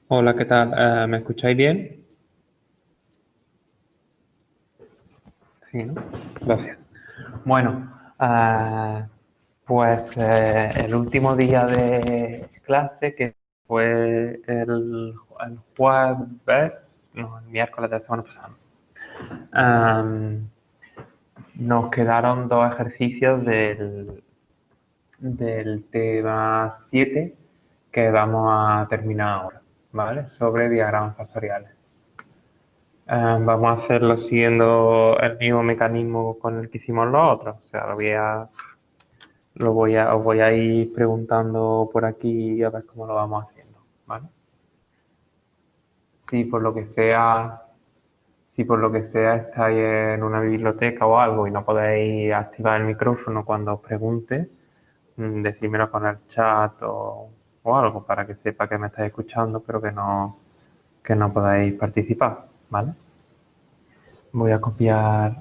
Hola, ¿qué tal? ¿Me escucháis bien? Sí, ¿no? Gracias. Bueno, pues el último día de clase, que fue el jueves, no, el miércoles de la semana pasada, am, nos quedaron dos ejercicios del tema 7 que vamos a terminar ahora, ¿vale? Sobre diagramas factoriales. Vamos a hacerlo siguiendo el mismo mecanismo con el que hicimos los otros. O sea, os voy a ir preguntando por aquí a ver cómo lo vamos haciendo, ¿vale? Si por lo que sea, si por lo que sea estáis en una biblioteca o algo y no podéis activar el micrófono cuando os pregunte, decídmelo con el chat o algo para que sepa que me estáis escuchando, pero que no podáis participar, ¿vale? Voy a copiar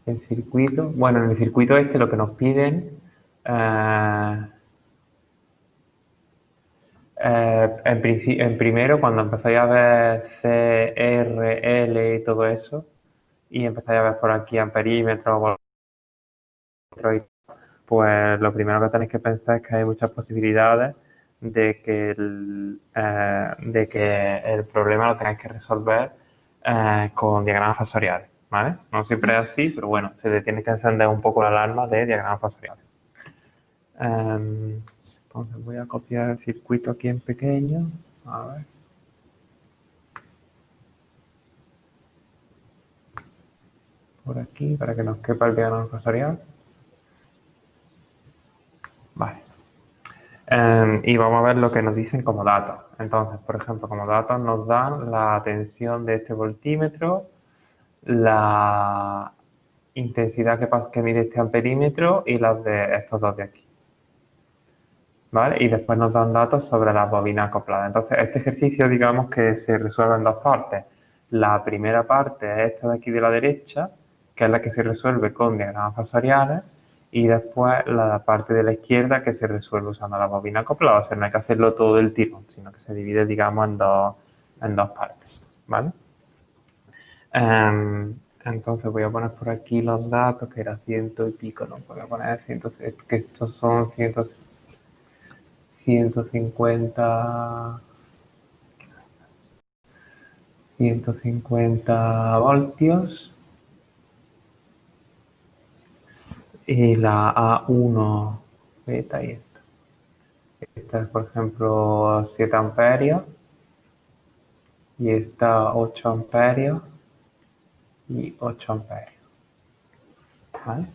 el circuito. Bueno, en el circuito este lo que nos piden, eh, en primero, cuando empezáis a ver C, R, L y todo eso, y empezáis a ver por aquí amperímetros, voltrómetros, pues lo primero que tenéis que pensar es que hay muchas posibilidades de que el problema lo tengáis que resolver con diagramas fasoriales, ¿vale? No siempre es así, pero bueno, se le tiene que encender un poco la alarma de diagramas fasoriales. Entonces voy a copiar el circuito aquí en pequeño. A ver. Por aquí, para que nos quepa el diagrama fasorial. Vale. Y vamos a ver lo que nos dicen como datos. Entonces, por ejemplo, como datos nos dan la tensión de este voltímetro, la intensidad que mide este amperímetro y las de estos dos de aquí. ¿Vale? Y después nos dan datos sobre las bobinas acopladas. Entonces, este ejercicio, digamos que se resuelve en dos partes. La primera parte es esta de aquí de la derecha, que es la que se resuelve con diagramas fasoriales, y después la parte de la izquierda que se resuelve usando la bobina acoplada. O sea, no hay que hacerlo todo del tirón, sino que se divide, digamos, en dos partes. ¿Vale? Entonces voy a poner por aquí los datos, que era ciento y pico, no voy a poner ciento, que estos son 150, 150 voltios y la A1 beta y esta. Esta es, por ejemplo, 7 amperios y esta 8 amperios y 8 amperios. ¿Vale?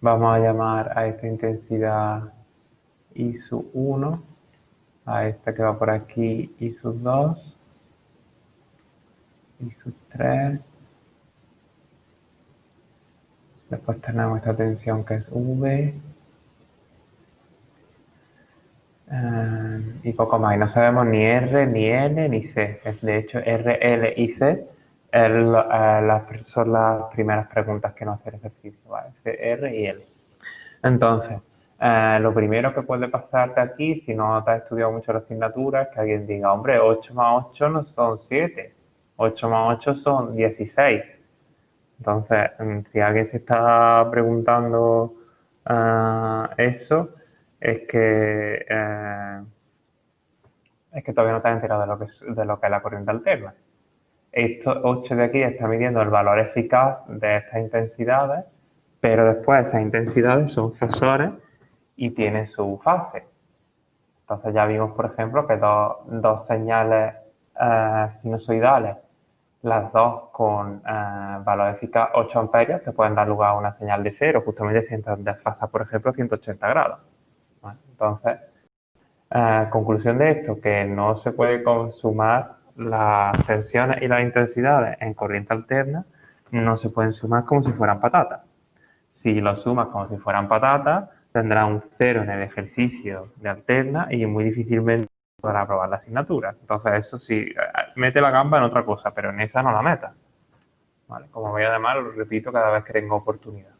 Vamos a llamar a esta intensidad I sub 1, a esta que va por aquí I sub 2, I sub 3. Después tenemos esta tensión que es V. Y poco más. Y no sabemos ni R, ni L, ni C. De hecho, R, L y C son las primeras preguntas que nos hace el ejercicio, ¿vale? C, R y L. Entonces, lo primero que puede pasarte aquí, si no te has estudiado mucho la asignatura, es que alguien diga, hombre, 8 más 8 no son 7, 8 más 8 son 16. Entonces, si alguien se está preguntando eso, es que, eh, es que todavía no te has enterado de lo que es la corriente alterna. Estos 8 de aquí está midiendo el valor eficaz de estas intensidades, pero después esas intensidades son fasores y tienen su fase. Entonces ya vimos, por ejemplo, que dos señales sinusoidales, las dos con valor eficaz 8 amperios, te pueden dar lugar a una señal de cero, justamente si entran desfasas, por ejemplo, 180 grados. ¿Vale? Entonces, conclusión de esto, que no se puede consumar las tensiones y las intensidades en corriente alterna, no se pueden sumar como si fueran patatas. Si lo sumas como si fueran patatas, tendrás un cero en el ejercicio de alterna y muy difícilmente podrás aprobar la asignatura. Entonces, eso sí, mete la gamba en otra cosa, pero en esa no la metas. ¿Vale? Como voy a llamar, lo repito cada vez que tengo oportunidad.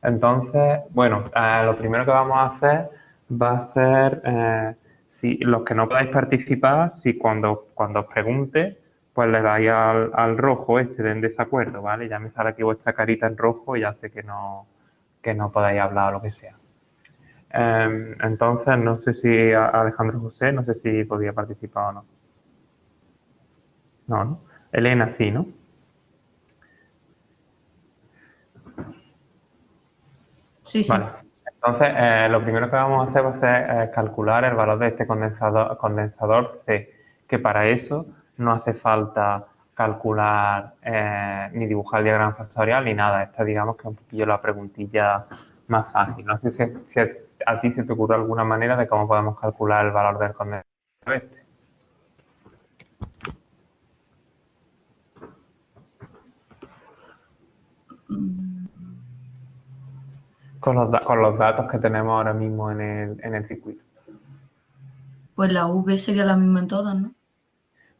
Entonces, bueno, lo primero que vamos a hacer va a ser, si los que no podáis participar, si cuando os pregunte, pues le dais al rojo este de en desacuerdo, ¿vale? Ya me sale aquí vuestra carita en rojo y ya sé que no podáis hablar o lo que sea. Entonces, no sé si Alejandro José, no sé si podía participar o no. No, ¿no? Elena sí, ¿no? Sí, Vale. sí. Entonces, lo primero que vamos a hacer va a ser calcular el valor de este condensador C, que para eso no hace falta calcular ni dibujar el diagrama factorial ni nada. Esta digamos que es un poquillo la preguntilla más fácil. No sé si a ti se te ocurre alguna manera de cómo podemos calcular el valor del condensador este. Mm, Con los datos que tenemos ahora mismo en el circuito. Pues la V sería la misma en todas, ¿no?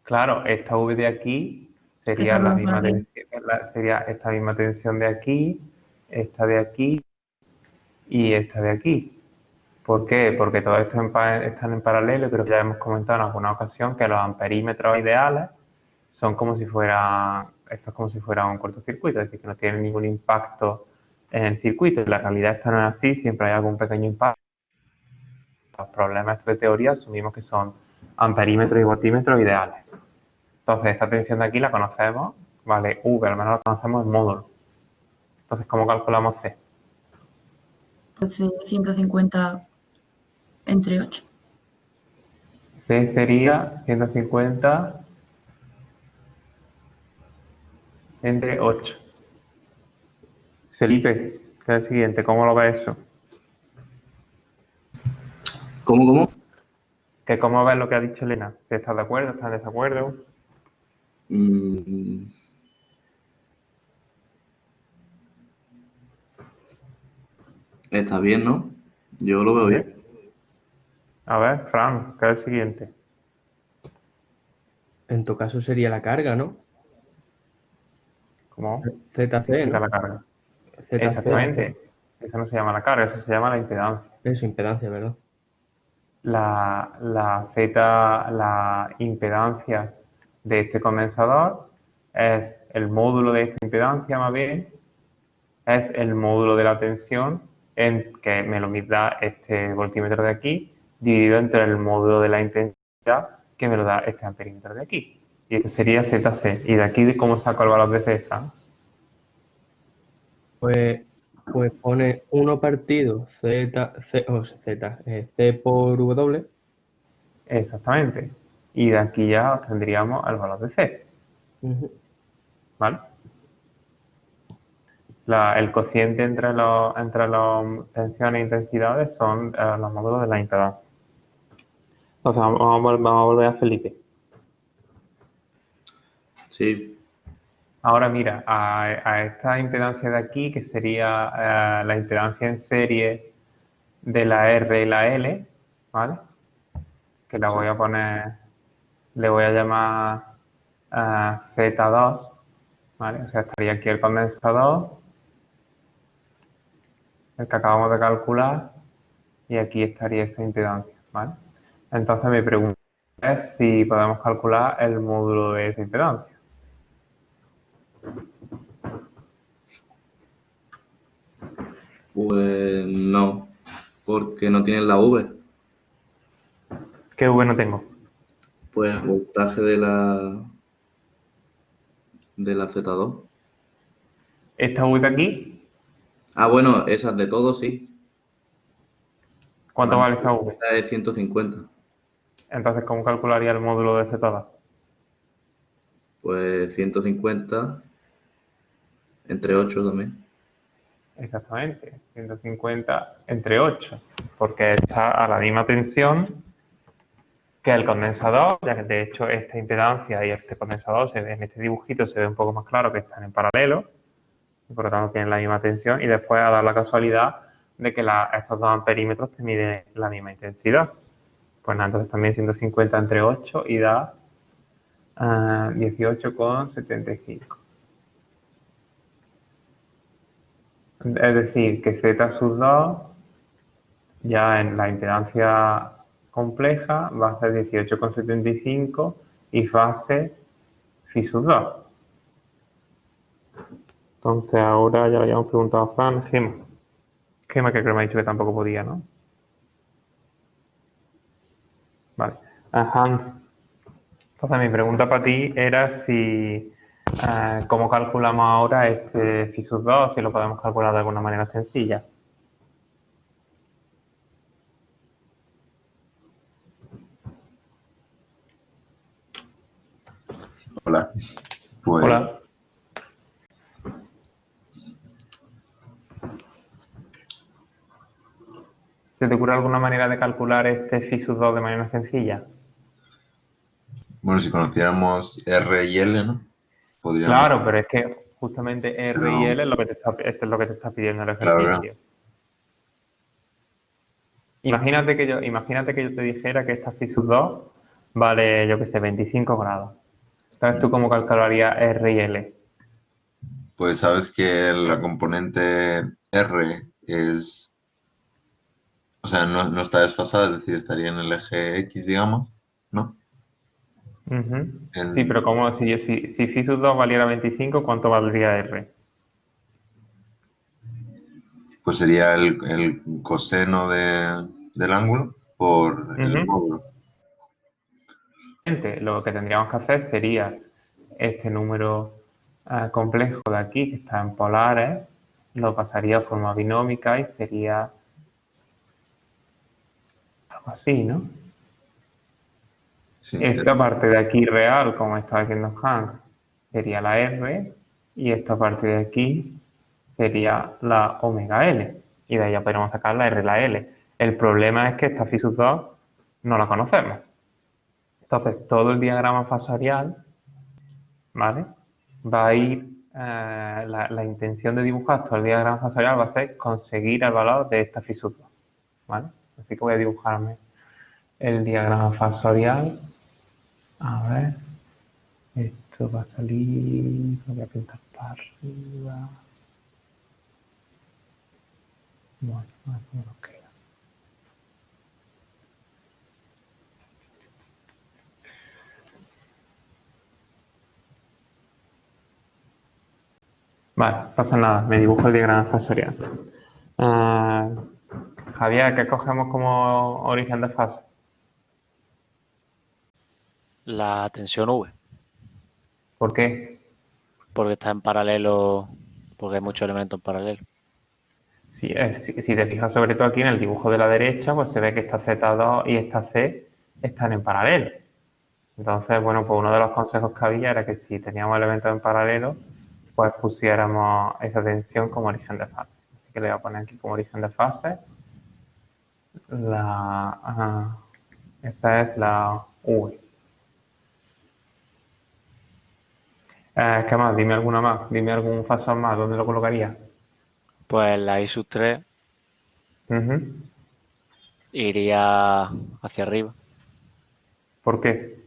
Claro, esta V de aquí Que está sería todo la en misma paralelo. tensión, sería esta misma tensión de aquí, esta de aquí y esta de aquí. ¿Por qué? Porque todos estos están en paralelo y creo que ya hemos comentado en alguna ocasión que los amperímetros ideales son como si fuera, esto es como si fuera un cortocircuito, es decir, que no tienen ningún impacto en el circuito. En la realidad esto no es así, siempre hay algún pequeño impacto. Los problemas de teoría asumimos que son amperímetros y voltímetros ideales. Entonces, esta tensión de aquí la conocemos, vale, V, al menos la conocemos en módulo. Entonces, ¿cómo calculamos C? Pues 150 entre 8. C sería 150 entre 8. Felipe, ¿qué es el siguiente? ¿Cómo lo ves eso? ¿Cómo, cómo? ¿Que cómo ves lo que ha dicho Elena? ¿Si estás de acuerdo? ¿Estás en desacuerdo? Mm, está bien, ¿no? Yo lo veo ¿Sí? bien. A ver, Fran, ¿qué es el siguiente? En tu caso sería la carga, ¿no? ¿Cómo? ¿Qué ZC, significa ¿no? la carga? ZC, Exactamente. Eso no se llama la carga, eso se llama la impedancia. es impedancia, ¿verdad? La impedancia de este condensador es el módulo de esta impedancia, más bien, es el módulo de la tensión que me lo da este voltímetro de aquí, dividido entre el módulo de la intensidad que me lo da este amperímetro de aquí. Y este sería ZC. Y de aquí, ¿cómo saco el valor de Z? Pues, pues pone 1 partido C por W. Exactamente. Y de aquí ya obtendríamos el valor de C. Ujú. ¿Vale? El cociente entre las tensiones e intensidades son los módulos de la impedancia. Entonces, vamos a volver a Felipe. Sí, Ahora mira, a esta impedancia de aquí, que sería la impedancia en serie de la R y la L, ¿vale? Que la sí. voy a poner, le voy a llamar Z2, ¿vale? O sea, estaría aquí el condensador, el que acabamos de calcular, y aquí estaría esta impedancia, ¿vale? Entonces mi pregunta es si podemos calcular el módulo de esa impedancia. Pues no, porque no tienen la V. ¿Qué V no tengo? Pues el voltaje de la Z2. Esta V de aquí, Ah, bueno, esas de todos sí. ¿cuánto Vale, vale esta V? esta es 150. Entonces, ¿cómo calcularía el módulo de Z2? Pues 150 entre 8 también. Exactamente, 150 entre 8, porque está a la misma tensión que el condensador, ya que de hecho esta impedancia y este condensador en este dibujito se ve un poco más claro que están en paralelo, y por lo tanto tienen la misma tensión, y después ha dado la casualidad de que estos dos amperímetros te miden la misma intensidad. Pues nada, entonces también 150 entre 8 y da 18,75. Es decir, que Z sub 2 Ya en la impedancia compleja va a ser 18,75 y fase phi sub 2. Entonces ahora ya le habíamos preguntado a Fran, Gema. Gema que creo que me ha dicho que tampoco podía, ¿no? Vale. Hans, entonces mi pregunta para ti era si cómo calculamos ahora este phi sub 2, si lo podemos calcular de alguna manera sencilla. Hola. Pues Hola. ¿Se te ocurre alguna manera de calcular este phi sub 2 de manera sencilla? bueno, si conociéramos R y L, ¿no? Podríamos. Claro, pero es que justamente R y Pero, L es lo que esto es lo que te está pidiendo el claro, ejercicio. Imagínate que yo te dijera que esta phi sub 2 vale, yo qué sé, 25 grados. ¿Sabes tú cómo calcularías R y L? pues sabes que la componente R es, o sea, no está desfasada, es decir, estaría en el eje X, digamos, ¿no? Ujú. Sí, En- pero como si phi sub 2 valiera 25, ¿cuánto valdría R? pues sería el coseno del ángulo por el Ujú. módulo. Lo que tendríamos que hacer sería este número complejo de aquí, que está en polares, lo pasaría a forma binómica y sería algo así, ¿no? Sí, Esta parte de aquí real, como está haciendo Hans, sería la R, y esta parte de aquí sería la omega L. Y de ahí ya podemos sacar la R y la L. El problema es que esta phi sub 2 no la conocemos. Entonces, todo el diagrama fasorial, ¿vale? Va a ir, la intención de dibujar todo el diagrama fasorial va a ser conseguir el valor de esta phi sub 2, ¿vale? Así que voy a dibujarme el diagrama fasorial. A ver. Esto va a salir, lo voy a pintar para arriba. Bueno, aquí nos queda. Vale, pasa nada, me dibujo el diagrama fasorial. Ah, Javier, ¿qué cogemos como origen de fase? La tensión V, ¿Por qué? porque está en paralelo, porque hay muchos elementos en paralelo. Si te fijas sobre todo aquí en el dibujo de la derecha, pues se ve que esta Z2 y esta C están en paralelo. Entonces, bueno, pues uno de los consejos que había era que si teníamos elementos en paralelo, pues pusiéramos esa tensión como origen de fase. Así que le voy a poner aquí como origen de fase. Esta es la V. ¿Qué más? Dime alguna más. Dime algún fasor más. ¿Dónde lo colocaría? Pues la I sub 3 Ujú. iría hacia arriba, ¿Por qué?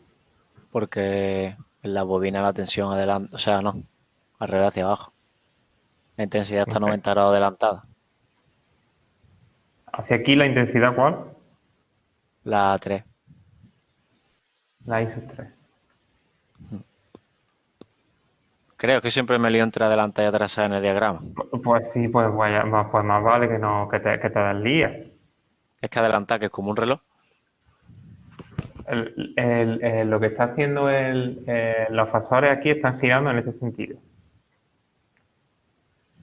porque en la bobina la tensión adelante, o sea, no, al revés hacia abajo. La intensidad está a Ok. 90 grados adelantada. ¿Hacia aquí la intensidad cuál? La 3. La I sub 3. Creo que siempre me lío entre adelantada y atrasada en el diagrama. Pues sí, pues, vaya, pues más vale que no que te deslíes. Es que adelantar, que es como un reloj. Lo que está haciendo los fasores aquí están girando en ese sentido.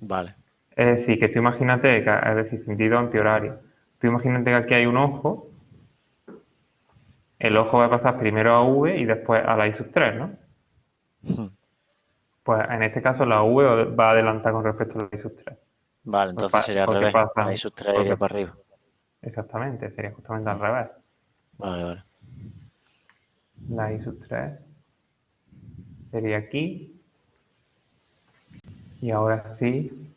Vale. Es decir, que tú imagínate, es decir, sentido antihorario. Tú imagínate que aquí hay un ojo, el ojo va a pasar primero a V y después a la I sub 3, ¿no? Pues en este caso la V va a adelantar con respecto a la I sub 3. Vale, entonces sería al Porque revés. La I pasan, sub 3 iría porque, para arriba. exactamente, sería justamente al revés. Vale, vale. La I sub 3 sería aquí, y ahora sí,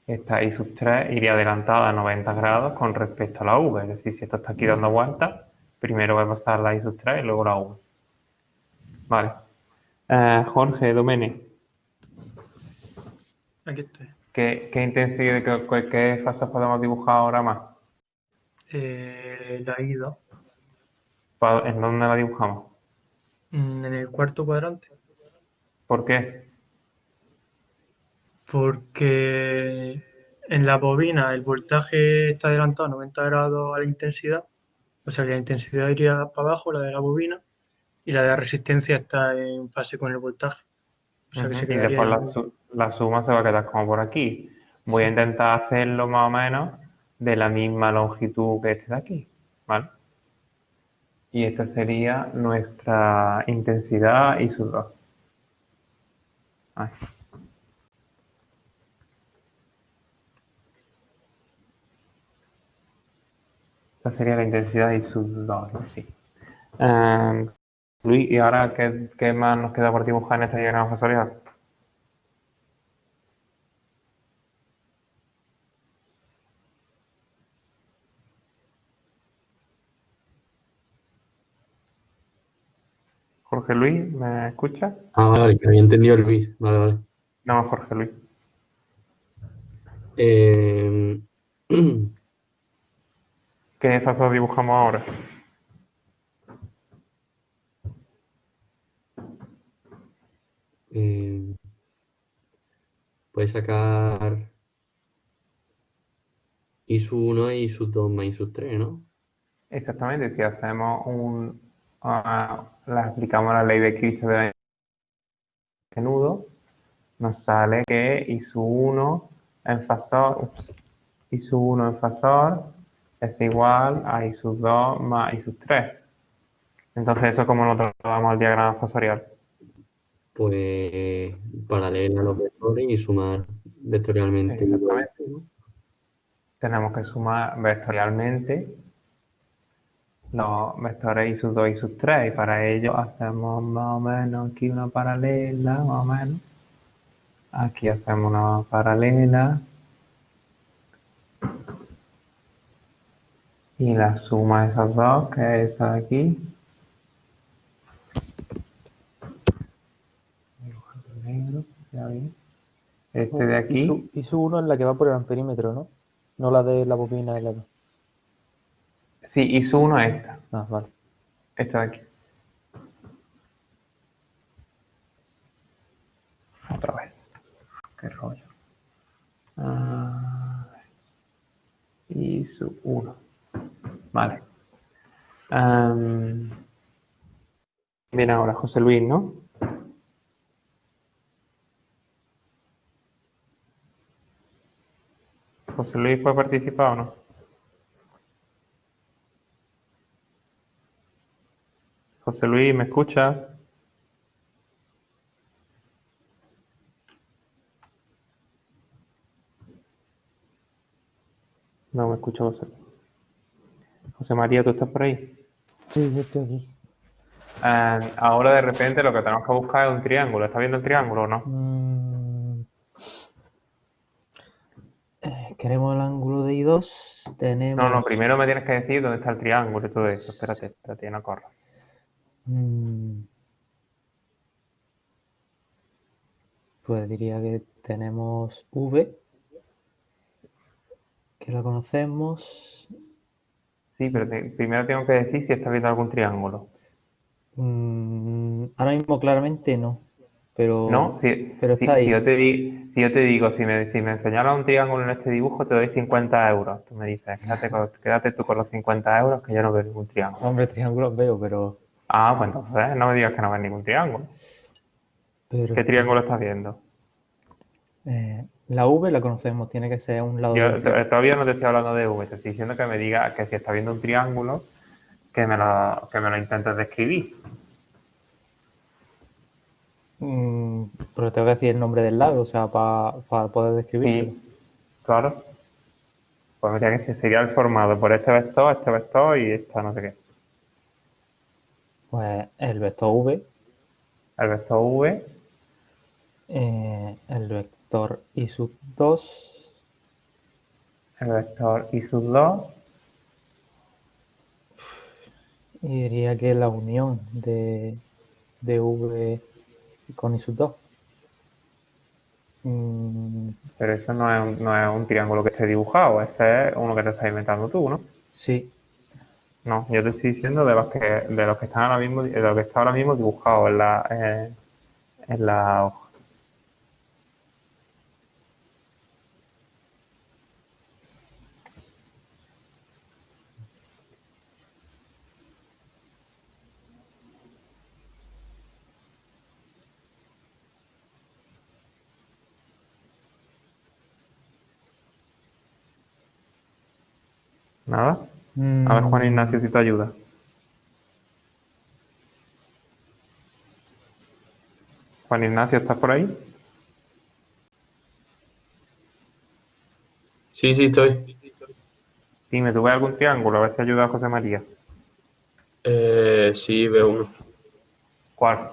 esta I sub 3 iría adelantada a 90 grados con respecto a la V. Es decir, si esto está aquí dando vueltas, primero va a pasar la I sub 3 y luego la V. Vale. Jorge Domene, Aquí estoy. ¿qué intensidad, qué fasas podemos dibujar ahora más? La I2, ¿En dónde la dibujamos? en el cuarto cuadrante. ¿Por qué? Porque en la bobina el voltaje está adelantado 90 grados a la intensidad, o sea que la intensidad iría para abajo, la de la bobina, y la de la resistencia está en fase con el voltaje. O sea que se Y quedaría después en la suma se va a quedar como por aquí. Voy a intentar hacerlo más o menos de la misma longitud que este de aquí, ¿vale? Y esta sería nuestra intensidad y sus dos. Ahí. Esta sería la intensidad y sus dos, ¿no? Sí. Luis, ¿y ahora qué más nos queda por dibujar en este diagrama fasorial? Jorge Luis, ¿me escuchas? Ah, vale, que había entendido el bis. Vale, vale. No, Jorge Luis. Eh, ¿Qué fasor dibujamos ahora? eh, puedes sacar I sub 1 y I sub 2 más I sub 3, ¿no? Exactamente, si hacemos le aplicamos la ley de Kirchhoff de nudo, nos sale que I sub 1 en fasor, I sub 1 en fasor es igual a I sub 2 más I sub 3. Entonces, ¿eso cómo lo trasladamos al diagrama fasorial? Pues paralela a los vectores y sumar vectorialmente. Exactamente. Tenemos que sumar vectorialmente los vectores I sub 2 y sub 3, y para ello hacemos más o menos aquí una paralela, más o menos. Aquí hacemos una paralela y la suma de esos dos, que es esta de aquí. Negro, ya bien. Este de aquí. Y su 1 es la que va por el amperímetro, ¿no? No la de la bobina L2. Sí, I sub 1 es esta. Ah, vale. Esta de aquí. Otra vez. Qué rollo. I sub 1. Vale. Bien, ahora José Luis, ¿no? ¿José Luis puede participar o no? José Luis, ¿me escucha? No me escucha José Luis. José María, ¿tú estás por ahí? Sí, yo estoy aquí. Ahora de repente lo que tenemos que buscar es un triángulo. ¿Está viendo el triángulo o no? Queremos el ángulo de I2. Tenemos. No, primero me tienes que decir dónde está el triángulo y todo eso. Espérate, no corras. Pues diría que tenemos V, que la conocemos. Sí, pero primero tengo que decir si está viendo algún triángulo. Ahora mismo claramente no, pero, ¿No? pero está ahí. Si yo te digo, si me enseñaras un triángulo en este dibujo, te doy 50 euros. Tú me dices, quédate tú con los 50 euros, que yo no veo ningún triángulo. Hombre, triángulos veo, pero... Ah, pues entonces no me digas que no ves ningún triángulo. ¿Qué triángulo estás viendo? La V la conocemos, tiene que ser un lado Yo del triángulo. todavía no te estoy hablando de V, te estoy diciendo que me digas que si está viendo un triángulo, que me lo intentes describir. Pero tengo que decir el nombre del lado, o sea, para poder describirlo. Sí, claro. Pues mira que sería el formado por este vector y esta no sé qué. Pues el vector V, El vector V, el vector I sub 2, el vector I sub 2, y diría que la unión de V con I sub 2. pero eso no es un triángulo que esté dibujado, ese es uno que te estás inventando tú, ¿no? Sí. No, yo te estoy diciendo de los que están ahora mismo, de lo que está ahora mismo dibujado en la hoja. ¿Nada? A ver, Juan Ignacio, si te ayuda. Juan Ignacio, ¿estás por ahí? Sí, sí, estoy. Dime, ¿tú ves algún triángulo? A ver si ayuda a José María. Sí, veo uno. ¿Cuál?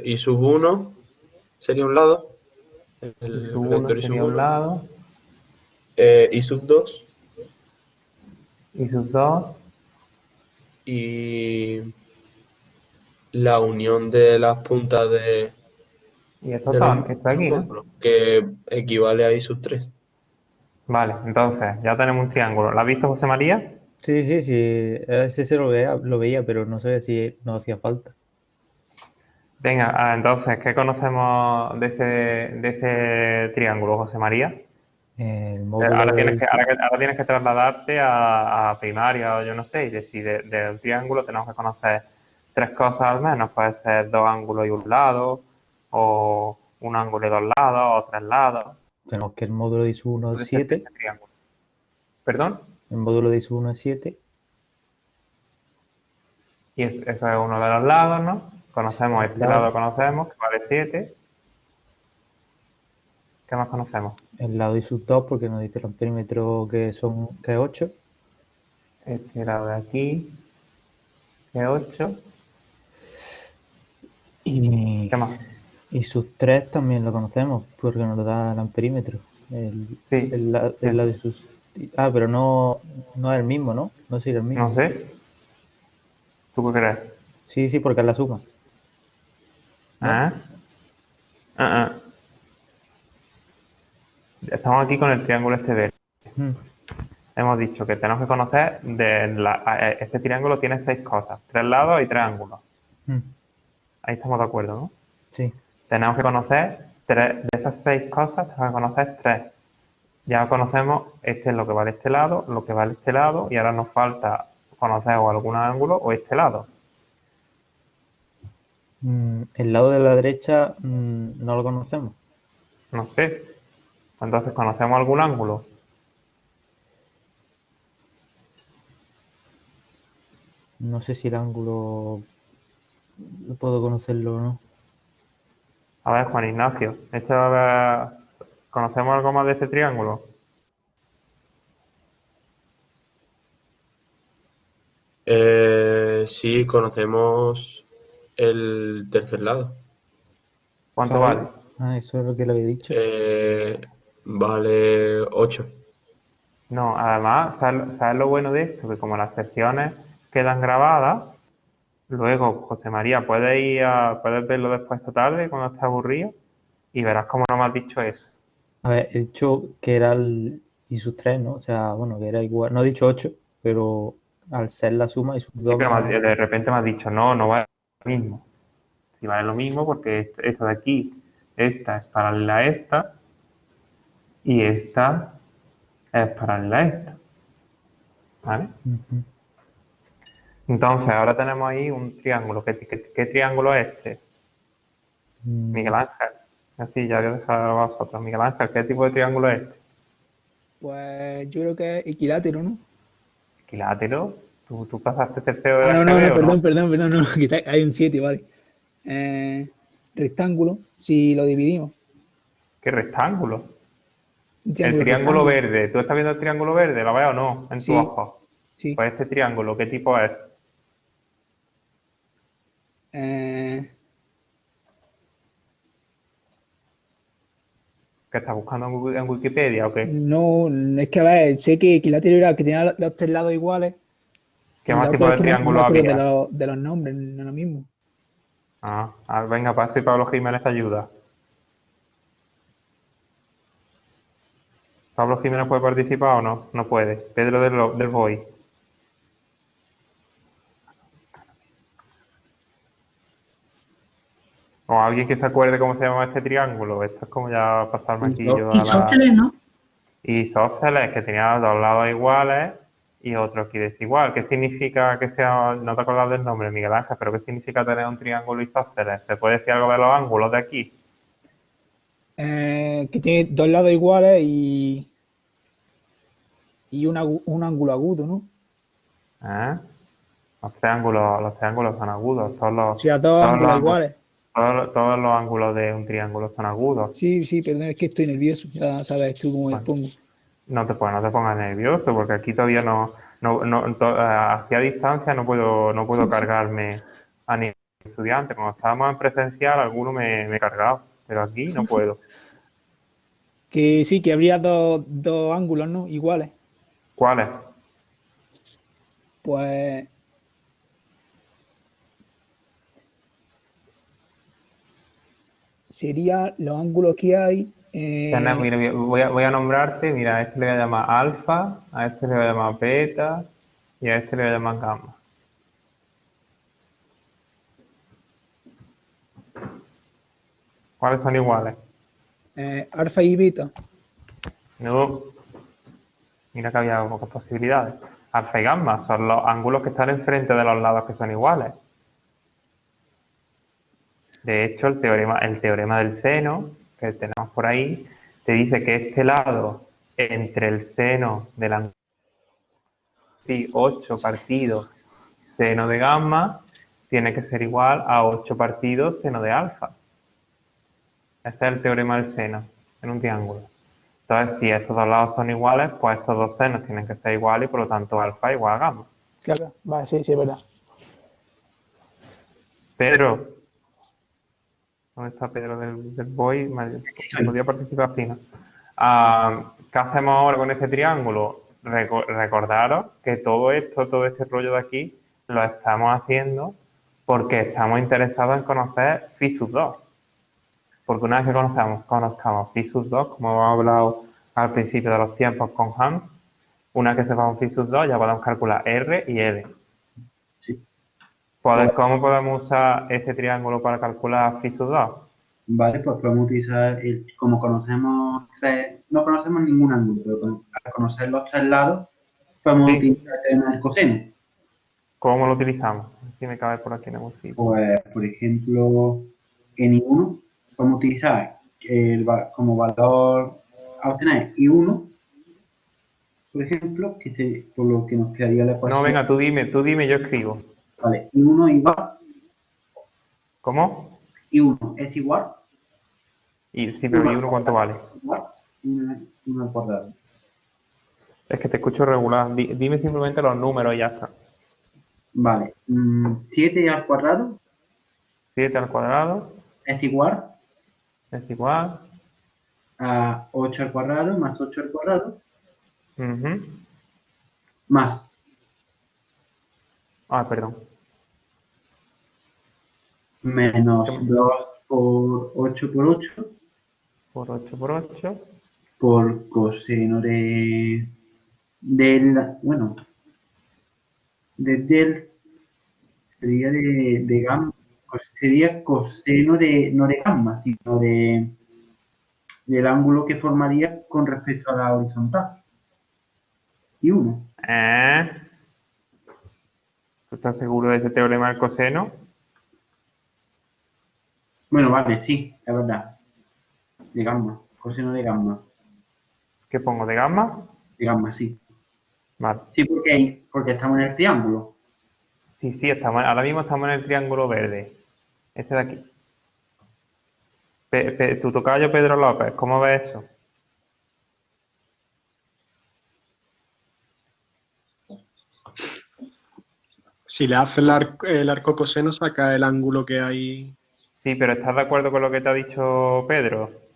Y sub 1 sería un lado. Y El sub 1 vector y sub sería un 1. lado, Y sub 2. y sub 2, Y la unión de las puntas y esto de los está aquí, ¿no? módulos, que equivale a I sub 3. Vale, entonces, ya tenemos un triángulo. ¿Lo has visto, José María? Sí, sí, sí. Ese se lo veía, pero no sabía si no hacía falta. Venga, entonces, ¿qué conocemos de ese triángulo, José María? El Ahora módulo tienes de... que, ahora tienes que trasladarte a primaria o yo no sé, y decir, del triángulo tenemos que conocer tres cosas al menos. Puede ser dos ángulos y un lado, o un ángulo y dos lados, o tres lados. Tenemos que el módulo de ISO 1 es Puede ser de 7. ese triángulo. ¿Perdón? El módulo de ISO 1 es 7. Y eso es uno de los lados, ¿no? Conocemos El este lado, lado, conocemos, que vale 7. ¿Qué más conocemos? el lado ISO 2 porque nos dice los perímetros que es 8. Este lado de aquí, que es 8. Y, ¿Qué más? y sub 3 también lo conocemos porque nos lo da el amperímetro. Sí, El lado de sus... Ah, pero no es el mismo, ¿no? No sería el mismo. no sé. ¿Tú qué crees? Sí, sí, porque es la suma. ¿No? ¿Ah? Ah, ah. Estamos aquí con el triángulo este verde. Mm, Hemos dicho que tenemos que conocer este triángulo tiene 6 cosas, 3 lados y 3 ángulos. mm, Ahí estamos de acuerdo, ¿no? sí. Tenemos que conocer de esas 6 cosas, tenemos que conocer 3. Ya conocemos este es lo que vale este lado, lo que vale este lado, y ahora nos falta conocer o algún ángulo o este lado. El lado de la derecha no lo conocemos. No sé. Entonces, ¿conocemos algún ángulo? No sé si el ángulo puedo conocerlo o no. A ver, Juan Ignacio, ¿conocemos algo más de este triángulo? Sí, conocemos el tercer lado. ¿Cuánto ¿Sabes? vale? Ah, eso es lo que le había dicho. Vale 8. No, además, ¿sabes lo bueno de esto? Que como las secciones quedan grabadas, luego, José María, puedes verlo después esta tarde cuando estés aburrido y verás cómo no me has dicho eso. A ver, he dicho que era el I sub 3, ¿no? O sea, bueno, que era igual. No he dicho 8, pero al ser la suma I sub Sí, 2 pero de repente me has dicho, no, no vale lo mismo. Si vale lo mismo porque esto de aquí, esta es paralela a esta y esta es paralela a esta. ¿Vale? Ujú. Entonces, ahora tenemos ahí un triángulo. ¿Qué triángulo es este? Miguel Ángel. Así, ya voy a dejar a vosotros. Miguel Ángel, ¿qué tipo de triángulo es este? Pues yo creo que es equilátero, ¿no? Equilátero. ¿Tú pasaste tercero de Ah, no, no, no, AGB o perdón, no? perdón, perdón, no, que hay un 7, vale. Rectángulo, si lo dividimos. ¿Qué rectángulo? Un El triángulo triángulo rectángulo. verde. ¿Tú estás viendo el triángulo verde? ¿Lo ves o no? En tu Sí, ojo. sí. Pues este triángulo, ¿qué tipo es? Eh, ¿Qué estás buscando en Wikipedia o qué? no, es que a ver, sé que equilátero era el que tenía los tres lados iguales ¿Qué y más los tipo otros es de que no me triángulo acuerdo había? de los nombres, no es lo mismo. Venga, para eso Pablo Jiménez te ayuda. ¿Pablo Jiménez puede participar o no? No puede. Pedro del Boy. O alguien que se acuerde cómo se llama este triángulo. Esto es como ya pasarme aquí yo a la... Isósceles, ¿no? Isósceles, que tenía dos lados iguales y otro aquí desigual. ¿Qué significa que sea, no te acuerdas del nombre, Miguel Ángel, pero qué significa tener un triángulo isósceles? ¿Se puede decir algo de los ángulos de aquí? Que tiene dos lados iguales y un ángulo agudo, ¿no? ¿Eh? Los triángulos son agudos. O sea, dos ángulos iguales. Todos los ángulos de un triángulo son agudos. Sí, sí, perdón, es que estoy nervioso. Ya sabes tú cómo me Bueno. pongo. No te pongas nervioso, porque aquí todavía hacia distancia no puedo cargarme a ningún estudiante. Cuando estábamos en presencial, alguno me cargaba, pero aquí no puedo. Que sí, que habría dos ángulos, ¿no? Iguales. ¿Cuáles? Pues serían los ángulos que hay. Mira, voy a nombrarte, mira, a este le voy a llamar alfa, a este le voy a llamar beta y a este le voy a llamar gamma. ¿Cuáles son iguales? Alfa y beta. No. Mira que había pocas posibilidades. Alfa y gamma son los ángulos que están enfrente de los lados que son iguales. De hecho, el teorema del seno, que tenemos por ahí, te dice que este lado entre el seno del ángulo 8 partidos seno de gamma tiene que ser igual a 8 partidos seno de alfa. Este es el teorema del seno en un triángulo. Entonces, si estos dos lados son iguales, pues estos dos senos tienen que ser iguales y por lo tanto alfa igual a gamma. Claro, vale, sí, sí, es verdad. Pedro, ¿dónde está Pedro del Boy? Podría participar así, ¿no? ¿Qué hacemos ahora con este triángulo? Recordaros que todo este rollo de aquí, lo estamos haciendo porque estamos interesados en conocer phi sub 2. Porque una vez que conozcamos phi sub 2, como hemos hablado al principio de los tiempos con Hans, una vez que sepamos phi sub 2 ya podemos calcular R y L. Sí. ¿Cómo podemos usar este triángulo para calcular phi sub 2? Vale, pues podemos utilizar, como conocemos no conocemos ningún ángulo, pero al conocer los tres lados, podemos utilizar el teorema del coseno. ¿Cómo lo utilizamos? Si me cabe por aquí en algún sitio. Pues, por ejemplo, en I1 podemos utilizar como valor a obtener I1, por ejemplo, por lo que nos quedaría la ecuación. No, venga, tú dime, yo escribo. Vale, I1 igual. ¿Cómo? I1 es igual. Sí, pero ¿I1 cuánto vale? Igual, 1 al cuadrado. Es que te escucho regular. Dime simplemente los números y ya está. Vale, 7 al cuadrado. 7 al cuadrado. Es igual. Es igual. A 8 al cuadrado más 8 al cuadrado. Más. Perdón. Menos 2 por 8 por 8. Por 8 por 8. Por coseno del sería de gamma, sería coseno no de gamma, sino del ángulo que formaría con respecto a la horizontal. Y 1. ¿Tú estás seguro de ese teorema del coseno? Bueno, vale, sí, es verdad. De gamma, coseno de gamma. ¿Qué pongo? ¿De gamma? De gamma, sí. Vale. Sí, porque estamos en el triángulo. Sí, ahora mismo estamos en el triángulo verde. Este de aquí. Tu tocayo Pedro López, ¿cómo ves eso? Si le hace el arco coseno, saca el ángulo que hay. Sí, pero ¿estás de acuerdo con lo que te ha dicho Pedro?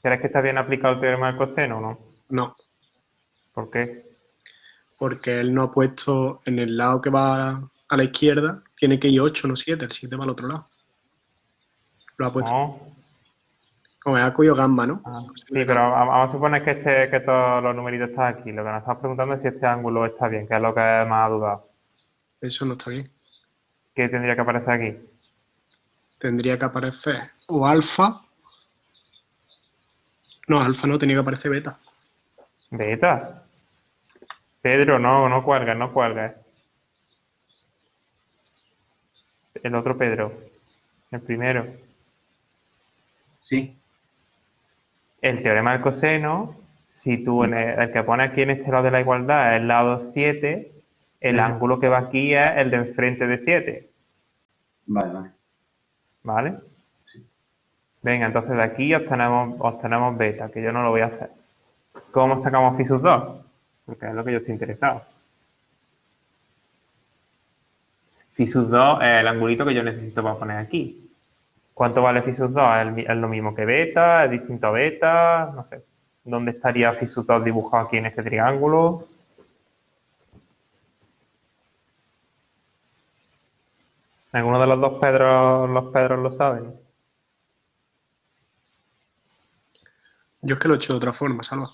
¿Crees que está bien aplicado el teorema del coseno o no? No. ¿Por qué? Porque él no ha puesto en el lado que va a la izquierda, tiene que ir 8, no 7, el 7 va al otro lado. Lo ha puesto. No. Como es acuyo gamma, ¿no? Sí, pero vamos a suponer que todos los numeritos están aquí. Lo que nos estás preguntando es si este ángulo está bien, que es lo que más ha dudado. Eso no está bien. ¿Qué tendría que aparecer aquí? Tendría que aparecer o alfa. No, alfa no, tenía que aparecer beta. ¿Beta? Pedro, no cuelgues, no cuelgues. El otro Pedro. El primero. Sí. El teorema del coseno, si tú el que pone aquí en este lado de la igualdad es el lado 7, el ángulo que va aquí es el de enfrente de 7. Vale. ¿Vale? Venga, entonces de aquí obtenemos beta, que yo no lo voy a hacer. ¿Cómo sacamos phi sub 2? Porque es lo que yo estoy interesado. Phi sub 2 es el angulito que yo necesito para poner aquí. ¿Cuánto vale phi sub 2? ¿Es lo mismo que beta? ¿Es distinto a beta? No sé. ¿Dónde estaría phi sub 2 dibujado aquí en este triángulo? ¿Alguno de los dos Pedros lo saben? Yo es que lo he hecho de otra forma, Salva.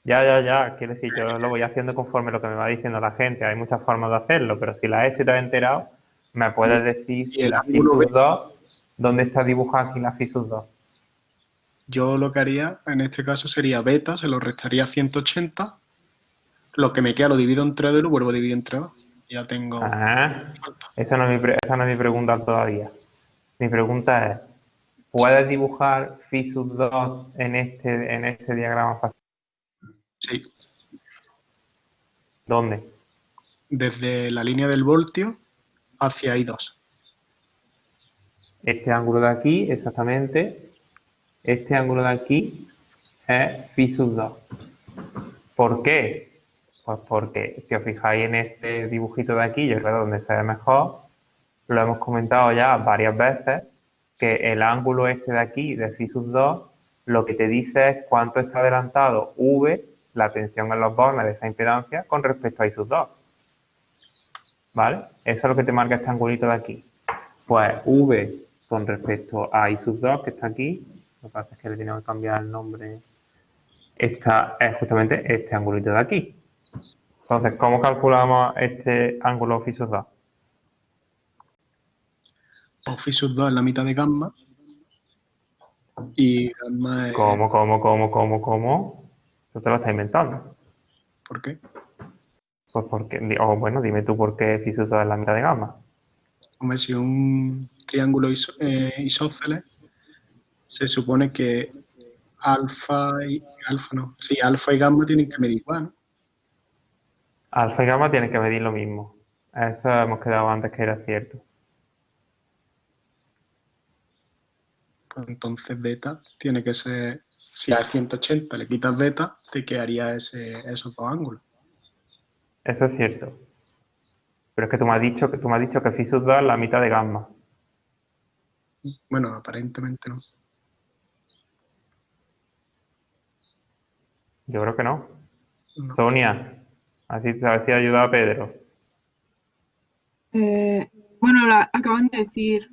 Ya. Quiero decir, yo lo voy haciendo conforme lo que me va diciendo la gente. Hay muchas formas de hacerlo, pero si la has hecho y te has enterado, me puedes decir si la phi sub 2, ¿dónde está dibujada aquí la phi sub 2? Yo lo que haría en este caso sería beta, se lo restaría 180. Lo que me queda lo divido entre 2 y lo vuelvo a dividir entre 2. Ya tengo... Esa no es mi pregunta todavía. Mi pregunta es, ¿puedes dibujar phi sub 2 en este diagrama fácil? Sí. ¿Dónde? Desde la línea del voltio hacia I2. Este ángulo de aquí, exactamente. Este ángulo de aquí es phi sub 2. ¿Por qué? Pues porque si os fijáis en este dibujito de aquí, yo creo que donde se ve mejor, lo hemos comentado ya varias veces, que el ángulo este de aquí, de phi sub 2, lo que te dice es cuánto está adelantado V, la tensión en los bornes de esa impedancia, con respecto a I sub 2. ¿Vale? Eso es lo que te marca este angulito de aquí. Pues V con respecto a I sub 2, que está aquí, lo que pasa es que le tenemos que cambiar el nombre, esta es justamente este angulito de aquí. Entonces, ¿cómo calculamos este ángulo phi sub 2? Pues phi sub 2 es la mitad de gamma. Y gamma es... ¿Cómo? Tú te lo estás inventando. ¿Por qué? Pues porque, bueno, dime tú por qué phi sub 2 es la mitad de gamma. Hombre, si un triángulo isósceles, se supone que alfa y gamma tienen que medir igual, ¿no? Alfa y gamma tienen que medir lo mismo. Eso hemos quedado antes que era cierto. Pues entonces beta tiene que ser, si a 180 le quitas beta, te quedaría esos dos ángulos. Eso es cierto. Pero es que tú me has dicho que phi sub 2 es la mitad de gamma. Bueno, aparentemente no. Yo creo que no. Sonia, a ver si ayuda a Pedro. Bueno, acaban de decir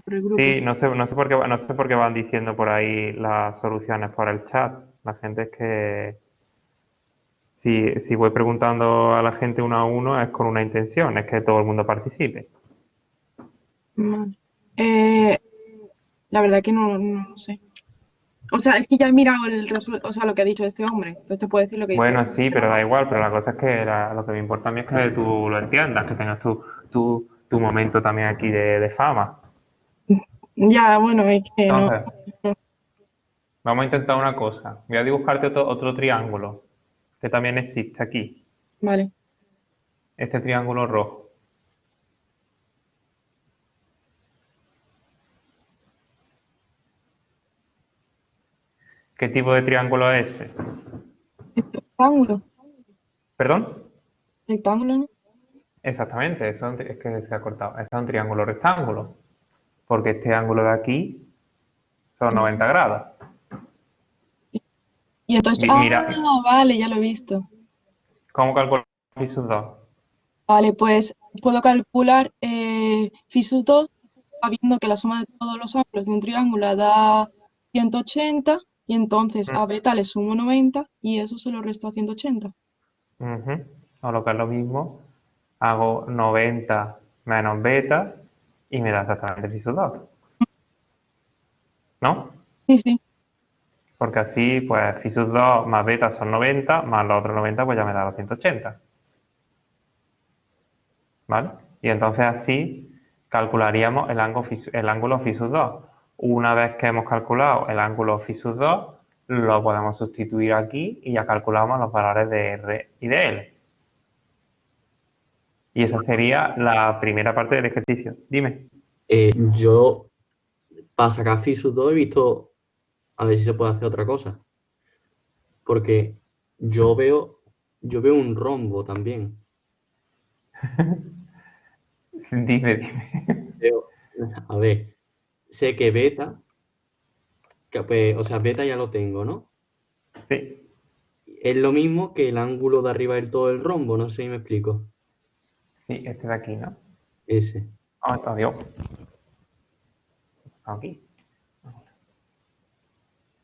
por el grupo. Sí, no sé por qué van diciendo por ahí las soluciones por el chat. La gente es que si voy preguntando a la gente uno a uno es con una intención, es que todo el mundo participe. Vale. La verdad que no sé. O sea, es que ya he mirado lo que ha dicho este hombre. Entonces te puedo decir lo que Bueno, dice. sí, pero da igual, pero la cosa es que lo que me importa a mí es que tú lo entiendas, que tengas tu momento también aquí de fama. Ya, bueno, es que no. Entonces, vamos a intentar una cosa. Voy a dibujarte otro triángulo que también existe aquí. Vale. Este triángulo rojo. ¿Qué tipo de triángulo es ese? Rectángulo. ¿Perdón? Rectángulo, ¿no? Exactamente, es que se ha cortado. Este es un triángulo rectángulo, porque este ángulo de aquí son 90 grados. Y entonces, Mira, vale, ya lo he visto. ¿cómo calculo phi sub 2? Vale, pues puedo calcular phi sub 2 sabiendo que la suma de todos los ángulos de un triángulo da 180 y entonces a beta le sumo 90 y eso se lo resto a 180. Ujú. O lo que es lo mismo, hago 90 menos beta y me da exactamente phi sub 2. ¿No? Sí, sí. Porque así, pues, phi sub 2 más beta son 90, más los otros 90, pues ya me da los 180. ¿Vale? Y entonces así calcularíamos el ángulo phi sub 2. Una vez que hemos calculado el ángulo phi sub 2, lo podemos sustituir aquí y ya calculamos los valores de R y de L. Y esa sería la primera parte del ejercicio. Dime. Yo, para sacar phi sub 2, he visto a ver si se puede hacer otra cosa. Porque yo veo un rombo también. Dime. A ver, sé que beta, o sea, beta ya lo tengo, ¿no? Sí. Es lo mismo que el ángulo de arriba del todo del rombo, no sé si me explico. Sí, este de aquí, ¿no? Ese. Adiós. Aquí.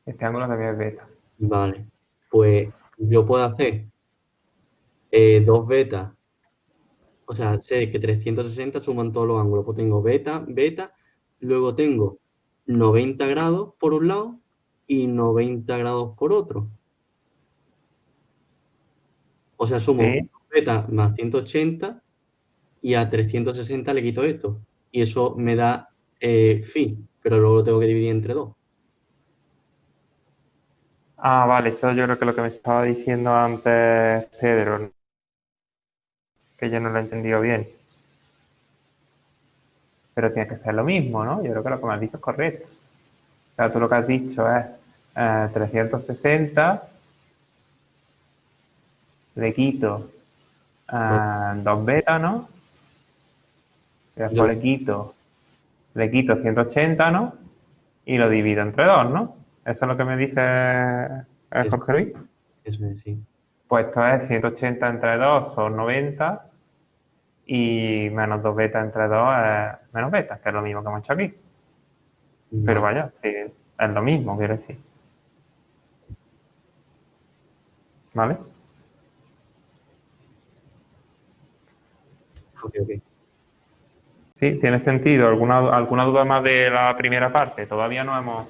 Este ángulo también es beta. Vale. Pues yo puedo hacer 2 betas. O sea, sé que 360 suman todos los ángulos. Pues tengo beta, luego tengo 90 grados por un lado y 90 grados por otro. O sea, sumo Sí. beta más 180 y a 360 le quito esto. Y eso me da phi, pero luego lo tengo que dividir entre 2. Ah, vale, esto yo creo que lo que me estaba diciendo antes Pedro, que yo no lo he entendido bien. Pero tiene que ser lo mismo, ¿no? Yo creo que lo que me has dicho es correcto. O sea, tú lo que has dicho es 360, le quito 2 beta, ¿no? Y después le quito 180, ¿no? Y lo divido entre 2, ¿no? Eso es lo que me dice Jorge Luis. Eso es, sí. Pues esto es 180 entre 2 son 90 y menos 2 beta entre 2 es menos beta, que es lo mismo que hemos hecho aquí. Pero vaya, sí, es lo mismo, quiero decir. ¿Vale? Ok. Sí, tiene sentido. ¿Alguna duda más de la primera parte? Todavía no hemos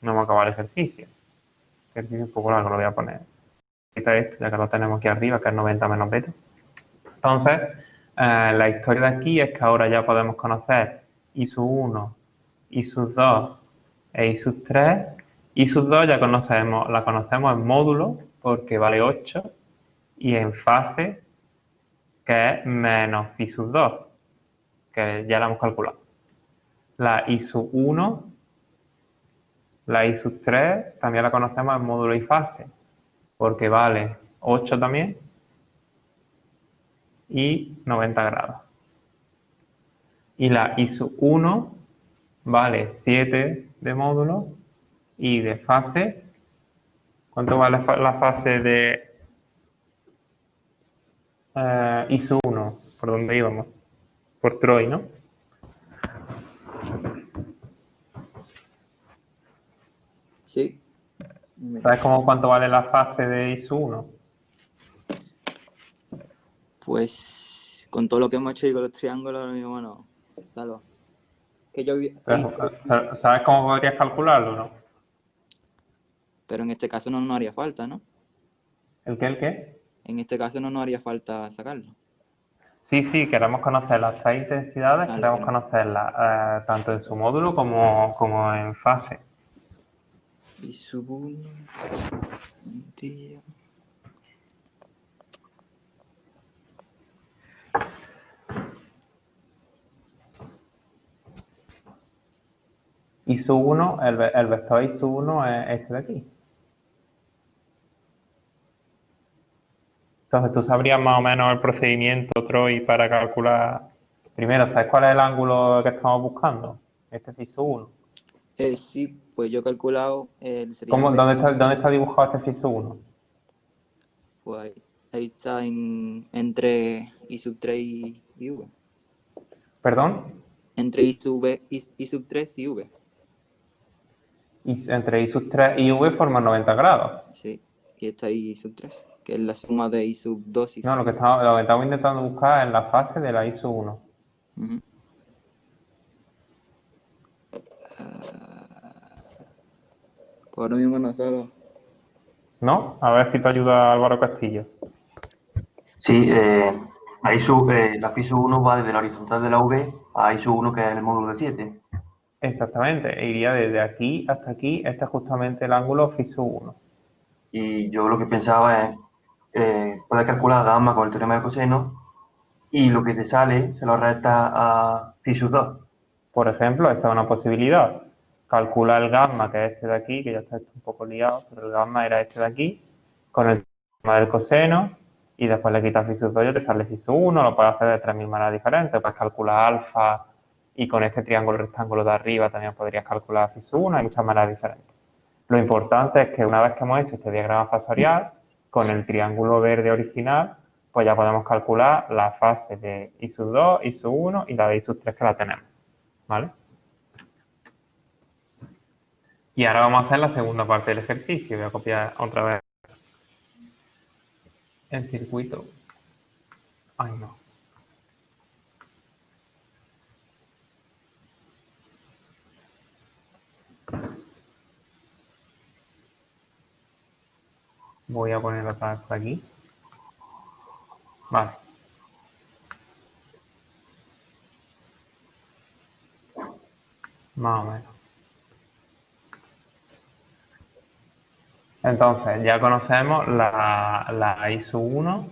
acabado el ejercicio. El ejercicio es un poco largo, lo voy a poner. Ahorita esto, ya que lo tenemos aquí arriba, que es 90 menos beta. Entonces, la historia de aquí es que ahora ya podemos conocer I sub 1, I sub 2 e I sub 3. I sub 2 ya la conocemos en módulo porque vale 8 y en fase que es menos phi sub 2, que ya la hemos calculado. La I sub 1, la I sub 3 también la conocemos en módulo y fase porque vale 8 también y 90 grados. Y la I sub 1 vale 7 de módulo y de fase, ¿cuánto vale la fase de I sub 1? ¿Por dónde íbamos? Por Troy, ¿no? Sí. ¿Sabes cuánto vale la fase de I sub 1? Pues con todo lo que hemos hecho y con los triángulos, ahora mismo no. Salvo. Que yo ¿Sabes cómo podrías calcularlo, no? Pero en este caso no nos haría falta, ¿no? ¿El qué? En este caso no nos haría falta sacarlo. Sí, queremos conocer las 3 intensidades, queremos conocerlas tanto en su módulo como en fase. Y sub 1, tío. I sub 1, el vector I sub 1 es este de aquí. Entonces, tú sabrías más o menos el procedimiento, Troy, para calcular. Primero, ¿sabes cuál es el ángulo que estamos buscando? Este es I sub 1. Sí, pues yo he calculado el sería. ¿Dónde está dibujado este I sub 1? Pues ahí está entre I sub 3 y V. ¿Perdón? Entre I sub, I sub 3 y V. Entre I sub 3 y V forman 90 grados. Sí, y está I sub 3, que es la suma de I sub 2 y No, sub lo que estamos intentando buscar es la fase de la I sub 1. Ujú. Pues ahora mismo no salgo. ¿No? A ver si te ayuda Álvaro Castillo. Sí, la phi sub 1 va desde la horizontal de la V a I sub 1, que es el módulo de 7. Exactamente, iría desde aquí hasta aquí. Este es justamente el ángulo phi sub 1. Y yo lo que pensaba es, puedes calcular gamma con el teorema de coseno y lo que te sale se lo resta a phi sub 2. Por ejemplo, esta es una posibilidad. Calcula el gamma, que es este de aquí, que ya está esto un poco liado, pero el gamma era este de aquí, con el teorema del coseno, y después le quitas phi sub 2 y te sale phi sub 1, lo puedes hacer de 3.000 maneras diferentes. Puedes calcular alfa, y con este triángulo rectángulo de arriba también podrías calcular phi sub 1, hay muchas maneras diferentes. Lo importante es que una vez que hemos hecho este diagrama fasorial, con el triángulo verde original, pues ya podemos calcular la fase de I sub 2, I sub 1 y la de I sub 3 que la tenemos. ¿Vale? Y ahora vamos a hacer la segunda parte del ejercicio. Voy a copiar otra vez el circuito. Ay, no. Voy a poner otra vez por aquí. Vale. Más o menos. Entonces, ya conocemos la I sub 1.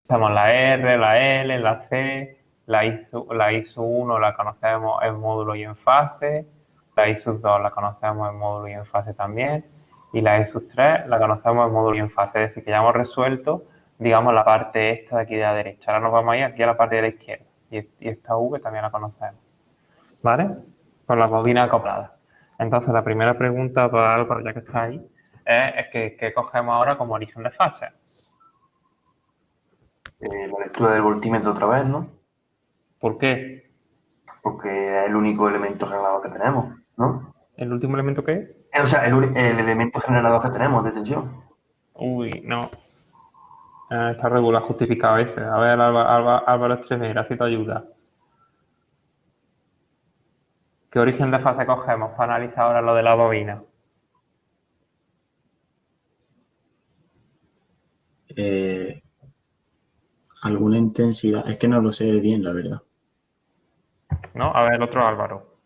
Tenemos la R, la L, la C. La I sub 1 la conocemos en módulo y en fase. La I sub 2 la conocemos en módulo y en fase también. Y la I sub 3 la conocemos en módulo y en fase. Es decir, que ya hemos resuelto, digamos, la parte esta de aquí de la derecha. Ahora nos vamos a ir aquí a la parte de la izquierda. Y esta V también la conocemos. ¿Vale? Con la bobina acoplada. Entonces, la primera pregunta para Álvaro, ya que está ahí, es que ¿qué cogemos ahora como origen de fase? La lectura del voltímetro otra vez, ¿no? ¿Por qué? Porque es el único elemento generador que tenemos, ¿no? ¿El último elemento qué? O sea, el elemento generador que tenemos de tensión. Uy, no. Está regular justificado ese. A ver, Álvaro Estremera, si te ayuda. ¿Qué origen de fase cogemos para analizar ahora lo de la bobina? Alguna intensidad, es que no lo sé bien, la verdad. ¿No? A ver, el otro Álvaro.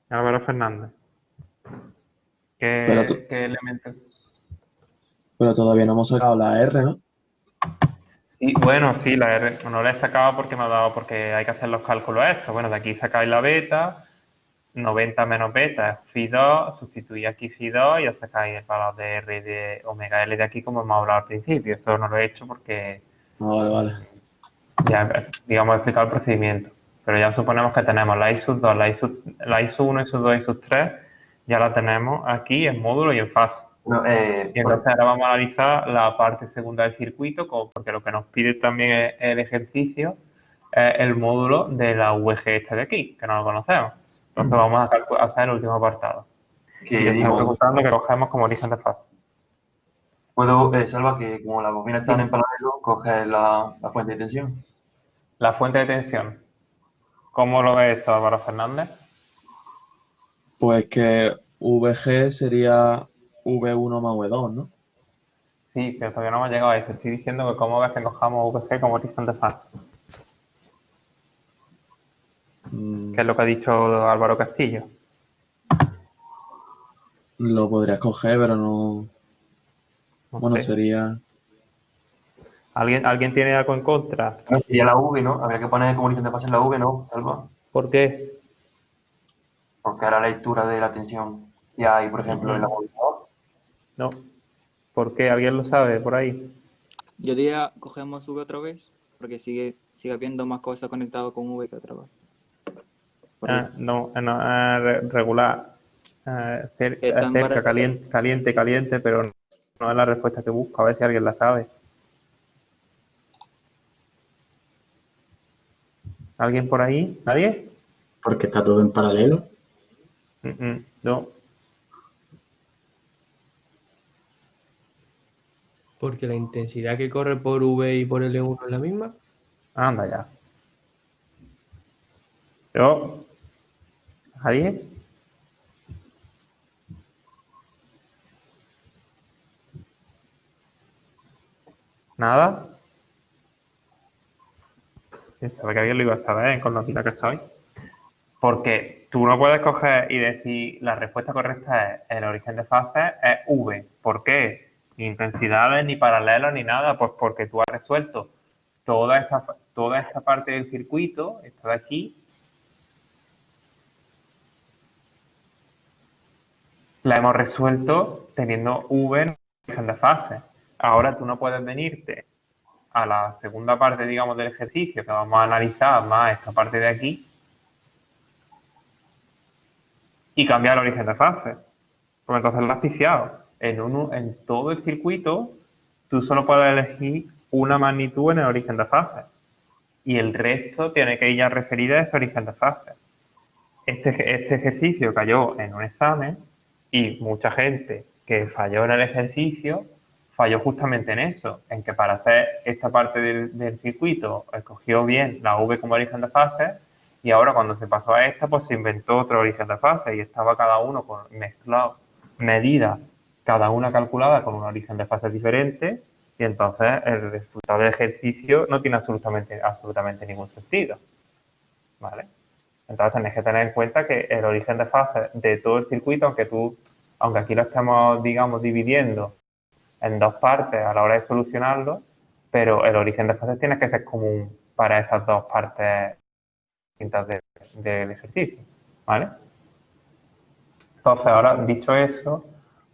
Álvaro Fernández. ¿Qué elemento? Pero todavía no hemos sacado la R, ¿no? Sí, bueno, sí, la R. No la he sacado porque me ha dado, porque hay que hacer los cálculos estos. Bueno, de aquí sacáis la beta. 90 menos beta es phi 2, sustituís aquí phi 2 y ya sacáis el valor de R y de omega L de aquí como hemos hablado al principio. Eso no lo he hecho porque Vale. ya, digamos, he explicado el procedimiento. Pero ya suponemos que tenemos la I sub 2, la I sub 1, I sub 2, I sub 3, ya la tenemos aquí en módulo y en fase. Y entonces ahora vamos a analizar la parte segunda del circuito, porque lo que nos pide también el ejercicio es el módulo de la VG este de aquí, que no lo conocemos. Entonces vamos a hacer el último apartado. Y estamos preguntando que cogemos como origen de fase. Puedo, Salva, que como las bobinas están en paralelo, coges la fuente de tensión. La fuente de tensión. ¿Cómo lo ves esto, Álvaro Fernández? Pues que VG sería V1 más V2, ¿no? Sí, pero todavía no hemos llegado a eso. Estoy diciendo que cómo ves que cojamos VG como origen de fase. ¿Qué es lo que ha dicho Álvaro Castillo? Lo podrías coger, pero no... Bueno, sería... ¿Alguien tiene algo en contra? No, sería la V, ¿no? Habría que poner como origen de fase en la V, ¿no, Salva? ¿Por qué? Porque ahora la lectura de la tensión que hay, por ejemplo, en la bobina. No. ¿Por qué? ¿Alguien lo sabe por ahí? Yo diría, cogemos V otra vez, porque sigue habiendo más cosas conectadas con V que otra vez. Regular. Cerca, caliente, pero no es la respuesta que busco. A ver si alguien la sabe. ¿Alguien por ahí? ¿Nadie? Porque está todo en paralelo. No. Porque la intensidad que corre por V y por L1 es la misma. Anda ya. Yo. ¿Nadie? ¿Nada? Pensaba que alguien lo iba a saber con lo pila que soy. Porque tú no puedes coger y decir la respuesta correcta es el origen de fase es V. ¿Por qué? Ni intensidades, ni paralelos, ni nada. Pues porque tú has resuelto toda esta parte del circuito, esta de aquí, la hemos resuelto teniendo V en origen de fase. Ahora tú no puedes venirte a la segunda parte, digamos, del ejercicio, que vamos a analizar más esta parte de aquí, y cambiar el origen de fase. Porque entonces lo has asfixiado. En todo el circuito, tú solo puedes elegir una magnitud en el origen de fase. Y el resto tiene que ir ya referido a ese origen de fase. Este ejercicio cayó en un examen y mucha gente que falló en el ejercicio falló justamente en eso, en que para hacer esta parte del circuito escogió bien la V como origen de fase y ahora cuando se pasó a esta pues se inventó otro origen de fase y estaba cada uno con mezclado medidas, cada una calculada con un origen de fase diferente y entonces el resultado del ejercicio no tiene absolutamente ningún sentido. ¿Vale? Entonces tenéis que tener en cuenta que el origen de fase de todo el circuito, aunque aquí lo estemos, digamos, dividiendo en dos partes a la hora de solucionarlo, pero el origen de fase tiene que ser común para esas dos partes distintas del ejercicio, ¿vale? Entonces, ahora, dicho eso,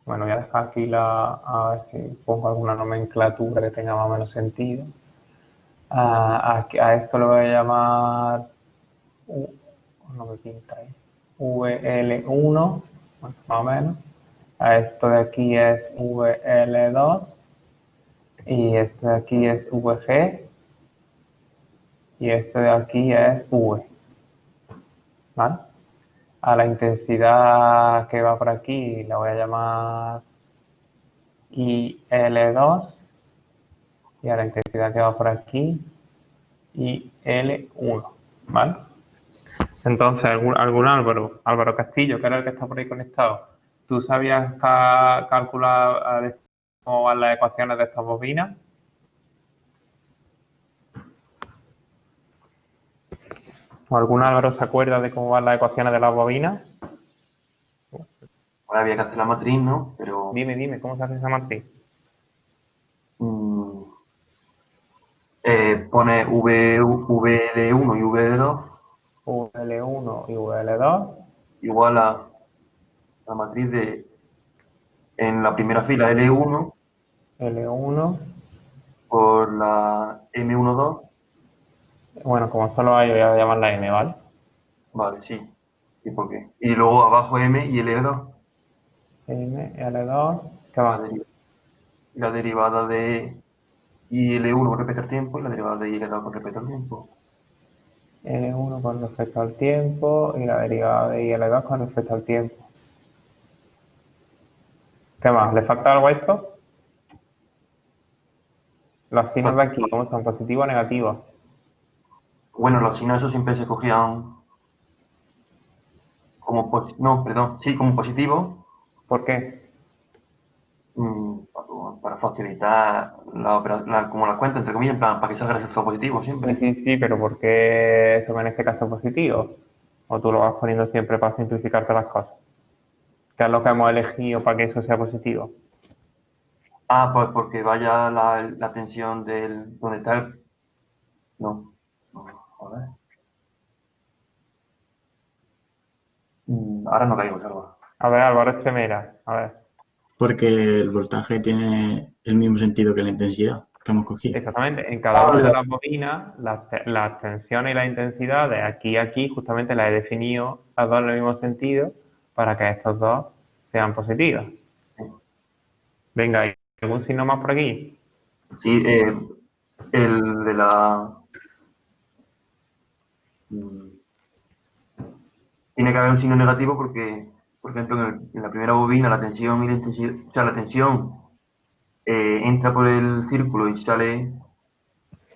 bueno, voy a dejar aquí a ver si pongo alguna nomenclatura que tenga más o menos sentido. A esto lo voy a llamar, no me pinta ahí, VL1, más o menos. A esto de aquí es VL2 y esto de aquí es VG y esto de aquí es V. ¿Vale? A la intensidad que va por aquí la voy a llamar IL2 y a la intensidad que va por aquí IL1. ¿Vale? Entonces, algún Álvaro Castillo, que era el que está por ahí conectado, ¿tú sabías calcular cómo van las ecuaciones de estas bobinas? ¿O algún Álvaro se acuerda de cómo van las ecuaciones de las bobinas? Ahora había que hacer la matriz, ¿no? Pero Dime, ¿cómo se hace esa matriz? pone VL1 y VL2 VL1 y VL2 igual a la matriz de, en la primera fila L1 L1 por la M12. Bueno, como solo hay, voy a llamarla M, ¿vale? Vale, sí. ¿Y por qué? Y luego abajo M y L2. M, L2, ¿qué más? La derivada de IL1 con respecto al tiempo y la derivada de IL2 con respecto al tiempo. L1 con respecto al tiempo y la derivada de IL2 con respecto al tiempo. ¿Qué más? ¿Le falta algo a esto? Los signos de aquí, ¿cómo son? ¿Positivos o negativos? Bueno, los signos esos siempre se cogían como como positivos. ¿Por qué? Para facilitar como la cuenta, entre comillas, en plan, para que salga el resultado positivo siempre. Sí, pero ¿por qué eso en este caso es positivo? ¿O tú lo vas poniendo siempre para simplificarte las cosas? ¿Qué es lo que hemos elegido para que eso sea positivo? Ah, pues porque vaya la tensión del... ¿Dónde está el...? No, a ver. Ahora no caigo, Salva. A ver, Álvaro Estremera, a ver. Porque el voltaje tiene el mismo sentido que la intensidad que hemos cogido. Exactamente, en cada una de las bobinas, las tensiones y la intensidad de aquí a aquí, justamente las he definido las dos en el mismo sentido para que estos dos sean positivos. Venga, ¿hay algún signo más por aquí? Sí, el de la... tiene que haber un signo negativo porque, por ejemplo, en la primera bobina la tensión y la intensidad, o sea, la tensión entra por el círculo y sale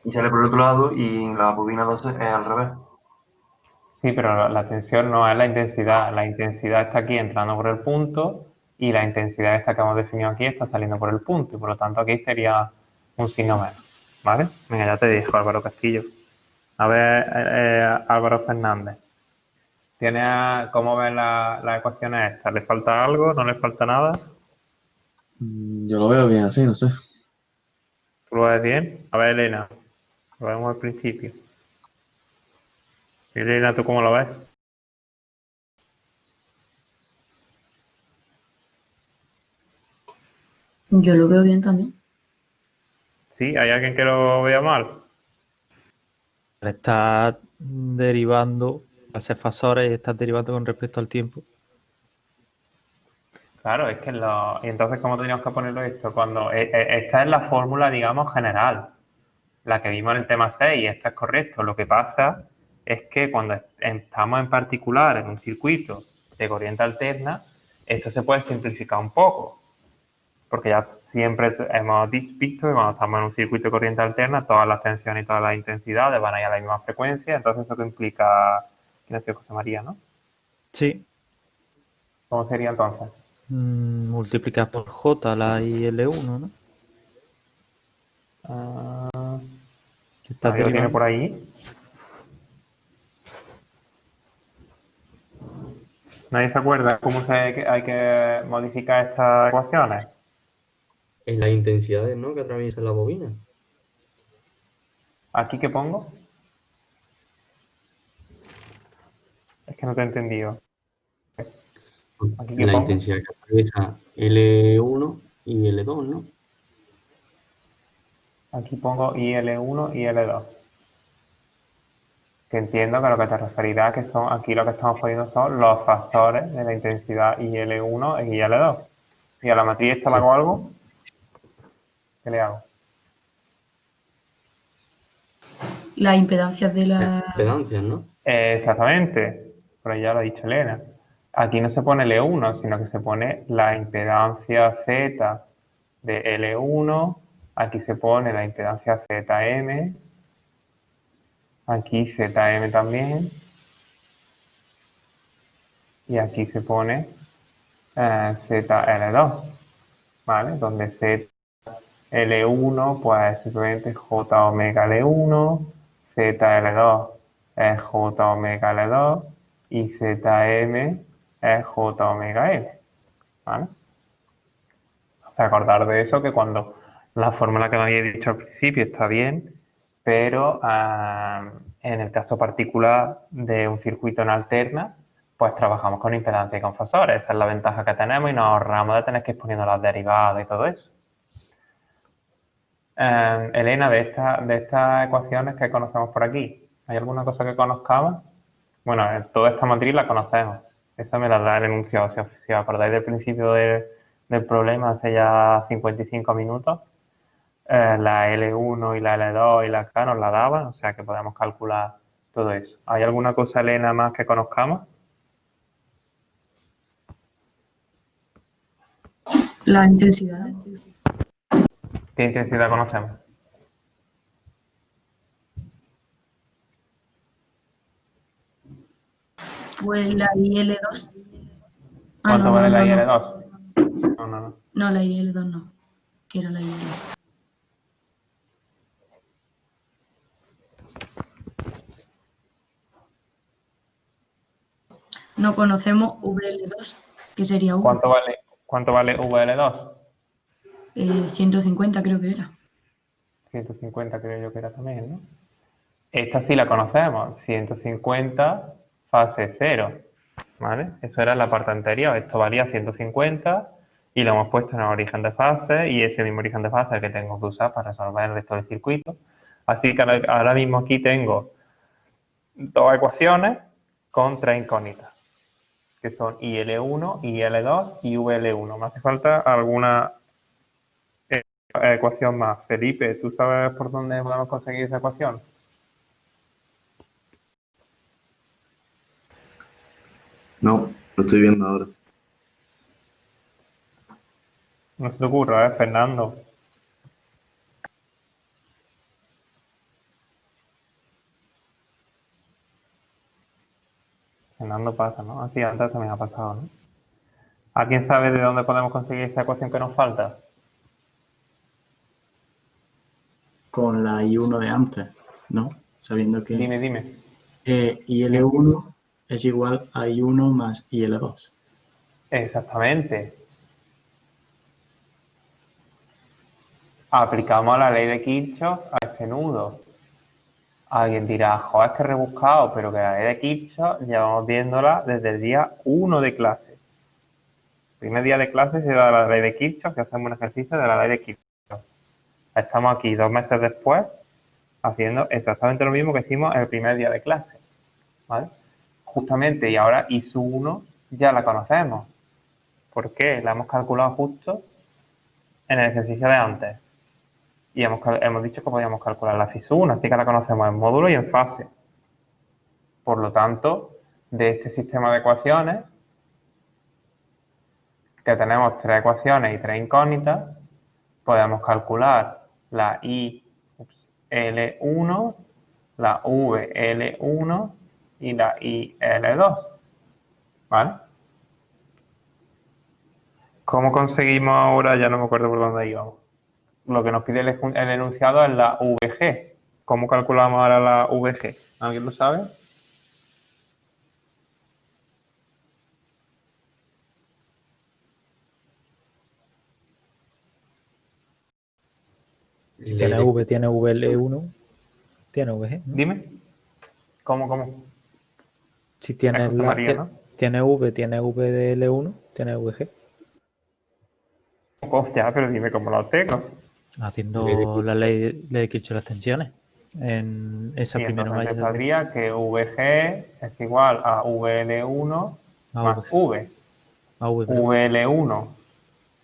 por el otro lado, y en la bobina 2 es al revés. Sí, pero la tensión no es la intensidad. La intensidad está aquí entrando por el punto y la intensidad esta que hemos definido aquí está saliendo por el punto. Y por lo tanto aquí sería un signo menos. ¿Vale? Venga, ya te dijo Álvaro Castillo. A ver, Álvaro Fernández. ¿Cómo ves las ecuaciones estas? ¿Le falta algo? ¿No le falta nada? Yo lo veo bien así, no sé. ¿Tú lo ves bien? A ver, Elena. Lo vemos al principio. Elena, ¿tú cómo lo ves? Yo lo veo bien también. ¿Sí? ¿Hay alguien que lo vea mal? Estás derivando, al ser fasores, estás derivando con respecto al tiempo. Claro, es que y entonces, ¿cómo teníamos que ponerlo esto? Cuando esta es la fórmula, digamos, general, la que vimos en el tema 6, y esta es correcto. Lo que pasa es que cuando estamos en particular en un circuito de corriente alterna, esto se puede simplificar un poco, porque ya siempre hemos visto que cuando estamos en un circuito de corriente alterna, todas las tensiones y todas las intensidades van a ir a la misma frecuencia, entonces eso que implica, ¿quién ha sido José María, no? Sí. ¿Cómo sería entonces? Multiplicas por J la IL1, ¿no? ¿Nadie lo tiene por ahí? ¿Nadie se acuerda cómo hay que modificar estas ecuaciones? En las intensidades, ¿no?, que atraviesa la bobina. ¿Aquí qué pongo? Es que no te he entendido. ¿Aquí qué La pongo? intensidad que atraviesa L1 y L2, ¿no? Aquí pongo IL1 y L2. Que entiendo que a lo que te referirás que son, aquí lo que estamos poniendo son los factores de la intensidad IL1 y IL2. ¿Y a la matriz esta le hago algo? ¿Qué le hago? Las impedancias de la... Impedancias, ¿no? Exactamente, pero ya lo ha dicho Elena. Aquí no se pone L1, sino que se pone la impedancia Z de L1, aquí se pone la impedancia ZM, aquí ZM también, y aquí se pone ZL2, ¿vale? Donde ZL1 pues simplemente J omega L1, ZL2 es J omega L2 y ZM es J omega L, ¿vale? O sea, acordar de eso, que cuando la fórmula que me había dicho al principio está bien, pero en el caso particular de un circuito en alterna, pues trabajamos con impedancia y con fasores. Esa es la ventaja que tenemos y nos ahorramos de tener que ir poniendo las derivadas y todo eso. Elena, de estas ecuaciones que conocemos por aquí, ¿hay alguna cosa que conozcamos? Bueno, toda esta matriz la conocemos. Esa me la da el enunciado. Si os acordáis del principio del problema hace ya 55 minutos, la L1 y la L2 y la K nos la daban, o sea que podemos calcular todo eso. ¿Hay alguna cosa, Elena, más que conozcamos? La intensidad. ¿Qué intensidad conocemos? Pues la IL2. ¿Cuánto vale la IL2? No. No, la IL2 no. ¿Qué era la IL2? No conocemos VL2, que sería V. ¿Cuánto vale VL2? 150 creo que era. 150 creo yo que era también, ¿no? Esta sí la conocemos, 150 fase 0, ¿vale? Eso era la parte anterior, esto valía 150 y lo hemos puesto en el origen de fase, y ese mismo origen de fase es el que tengo que usar para resolver el resto del circuito. Así que ahora mismo aquí tengo dos ecuaciones con tres incógnitas, que son IL1, IL2 y VL1. Me hace falta alguna ecuación más. Felipe, ¿tú sabes por dónde podemos conseguir esa ecuación? No, lo estoy viendo ahora. No se te ocurra, Fernando. Fernando pasa, ¿no? Así antes también ha pasado, ¿no? ¿Alguien sabe de dónde podemos conseguir esa ecuación que nos falta? Con la I1 de antes, ¿no? Sabiendo que Dime. IL1 es igual a I1 más IL2. Exactamente. Aplicamos la ley de Kirchhoff a este nudo. Alguien dirá, joder, es que rebuscado, pero que la ley de Kirchhoff llevamos viéndola desde el día 1 de clase. El primer día de clase se da la ley de Kirchhoff, que hacemos un ejercicio de la ley de Kirchhoff. Estamos aquí 2 meses después haciendo exactamente lo mismo que hicimos el primer día de clase, ¿vale? Justamente, y ahora I1 ya la conocemos. ¿Por qué? La hemos calculado justo en el ejercicio de antes. Y hemos dicho que podíamos calcular la FIS1, así que la conocemos en módulo y en fase. Por lo tanto, de este sistema de ecuaciones, que tenemos 3 ecuaciones y 3 incógnitas, podemos calcular la IL1, la VL1 y la IL2. ¿Vale? ¿Cómo conseguimos ahora? Ya no me acuerdo por dónde íbamos. Lo que nos pide el enunciado es la VG. ¿Cómo calculamos ahora la VG? ¿Alguien lo sabe? Si tiene V, tiene VL1, tiene VG, ¿no? Dime. ¿Cómo? Si tiene, María, ¿no? tiene V, tiene VL1, tiene VG. Hostia, pero dime cómo lo tengo. Haciendo la ley de Kirchhoff de las tensiones. En esa Y primera entonces malla. saldría que VG es igual a VL1 más V. VL1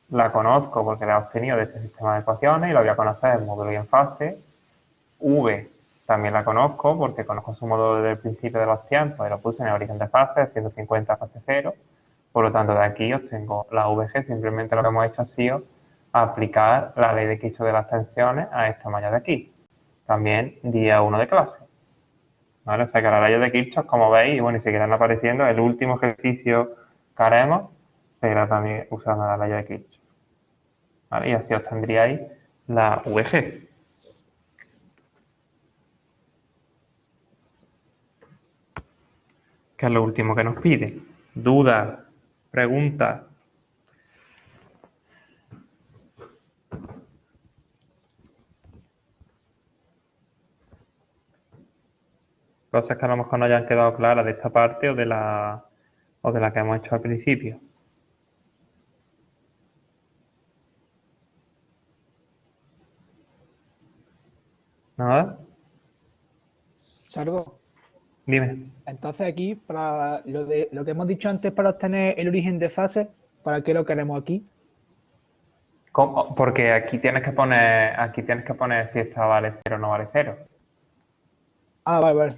la conozco porque la he obtenido de este sistema de ecuaciones y la voy a conocer en módulo y en fase. V también la conozco porque conozco su módulo desde el principio de los tiempos y lo puse en el origen de fase, 150 fase 0. Por lo tanto, de aquí obtengo la VG. Simplemente lo que hemos hecho ha sido aplicar la ley de Kirchhoff de las tensiones a esta malla de aquí. También día 1 de clase. ¿Vale? O sea que la ley de Kirchhoff, como veis, y bueno, y seguirán apareciendo, el último ejercicio que haremos seguirá también usando la ley de Kirchhoff. ¿Vale? Y así obtendríais la VG. Que es lo último que nos pide. ¿Dudas? ¿Preguntas? Cosas que a lo mejor no hayan quedado claras de esta parte o de la que hemos hecho al principio. ¿Nada? Sardo. Dime. Entonces aquí, para lo que hemos dicho antes, para obtener el origen de fase, ¿para qué lo queremos aquí? ¿Cómo? Porque aquí tienes que poner si esta vale 0 o no vale 0. Ah, vale.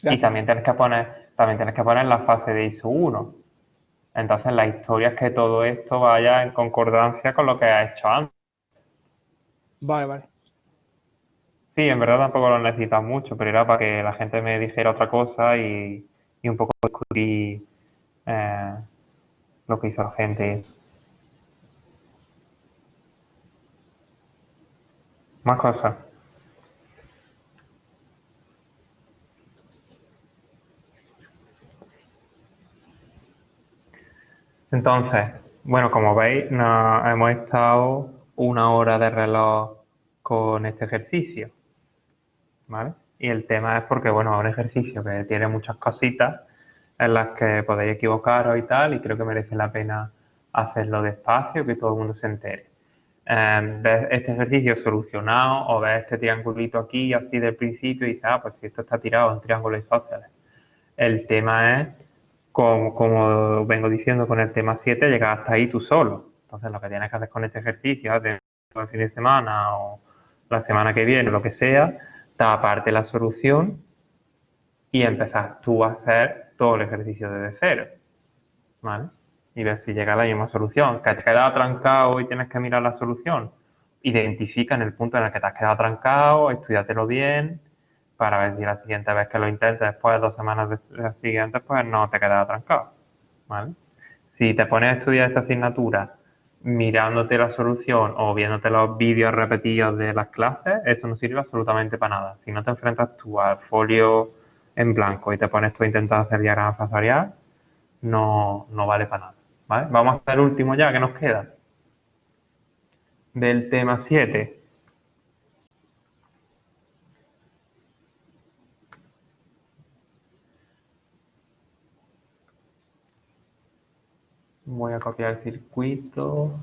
Y también tienes que poner la fase de ISO1. Entonces la historia es que todo esto vaya en concordancia con lo que has hecho antes. Vale. Sí, en verdad tampoco lo necesitas mucho, pero era para que la gente me dijera otra cosa y un poco discutir lo que hizo la gente. Más cosas. Entonces, bueno, como veis, hemos estado 1 hora de reloj con este ejercicio, ¿vale? Y el tema es porque, bueno, es un ejercicio que tiene muchas cositas en las que podéis equivocaros y tal, y creo que merece la pena hacerlo despacio, que todo el mundo se entere. Ves este ejercicio solucionado o ves este triangulito aquí así del principio y dices, pues si esto está tirado en triángulo isósceles. El tema es, como vengo diciendo con el tema 7, llegar hasta ahí tú solo. Entonces lo que tienes que hacer con este ejercicio, el fin de semana o la semana que viene, lo que sea, taparte la solución y empezar tú a hacer todo el ejercicio desde cero, ¿vale? Y ver si llega a la misma solución. Que te has quedado trancado y tienes que mirar la solución. Identifica en el punto en el que te has quedado trancado, estudiatelo bien, para ver si la siguiente vez que lo intentes, después de 2 semanas siguientes, pues no te quedas trancado, ¿vale? Si te pones a estudiar esta asignatura mirándote la solución o viéndote los vídeos repetidos de las clases, eso no sirve absolutamente para nada. Si no te enfrentas tú al folio en blanco y te pones tú a intentar hacer diagrama factorial, no vale para nada, ¿vale? Vamos hasta el último ya, que nos queda. Del tema 7. Voy a copiar el circuito.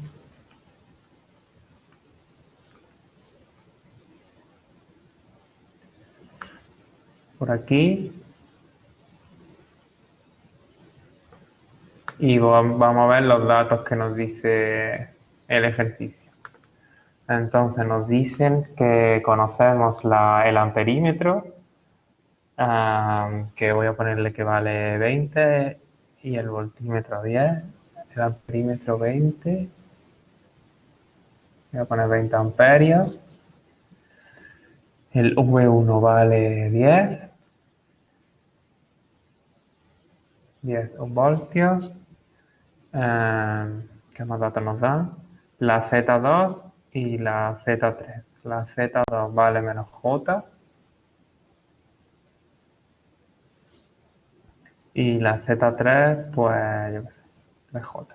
Por aquí. Y vamos a ver los datos que nos dice el ejercicio. Entonces nos dicen que conocemos el amperímetro, que voy a ponerle que vale 20 y el voltímetro 10. El amperímetro 20. Voy a poner 20 amperios. El V1 vale 10 voltios. ¿Qué más datos nos dan? La Z2 y la Z3. La Z2 vale menos J. Y la Z3, pues, yo qué sé, 3J.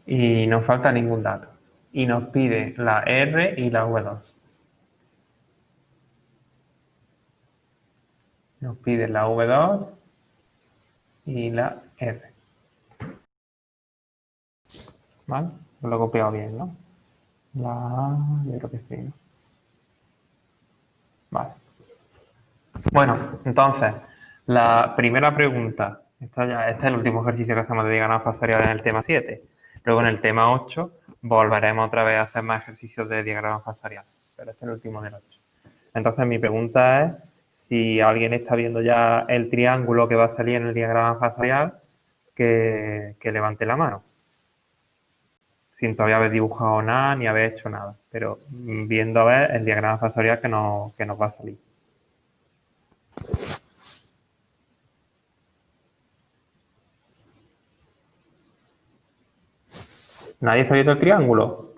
Y no falta ningún dato. Y nos pide la R y la V2. Nos pide la V2 y la R. ¿Vale? Lo he copiado bien, ¿no? Yo creo que sí, ¿no? Vale. Bueno, entonces, la primera pregunta. Este es el último ejercicio que hacemos de diagrama factorial en el tema 7. Luego en el tema 8 volveremos otra vez a hacer más ejercicios de diagrama factorial. Pero este es el último del 8. Entonces mi pregunta es si alguien está viendo ya el triángulo que va a salir en el diagrama factorial, que levante la mano. Sin todavía haber dibujado nada ni haber hecho nada. Pero viendo a ver el diagrama factorial que nos va a salir. ¿Nadie está viendo el triángulo?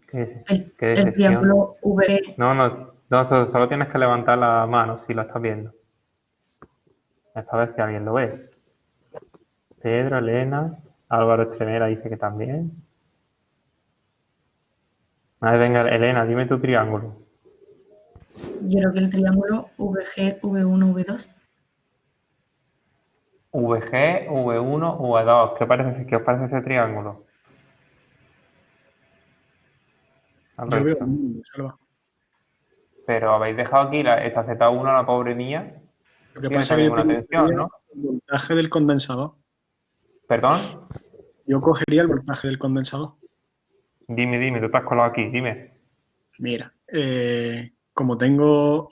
¿Qué El decepción? triángulo V. No, solo tienes que levantar la mano si lo estás viendo. Esta vez si alguien lo ve. Pedro, Elena, Álvaro Estremera dice que también. A ver, venga, Elena, dime tu triángulo. Yo creo que el triángulo VG, V1, V2. VG, V1, V2. ¿Qué os parece ese triángulo? Yo veo un Salva. Pero habéis dejado aquí esta Z1, la pobre mía. Lo que Tiene pasa es que yo también una tensión, ¿no? el voltaje del condensador. ¿Perdón? Yo cogería el voltaje del condensador. Dime, tú estás colado aquí, dime. Mira, como tengo...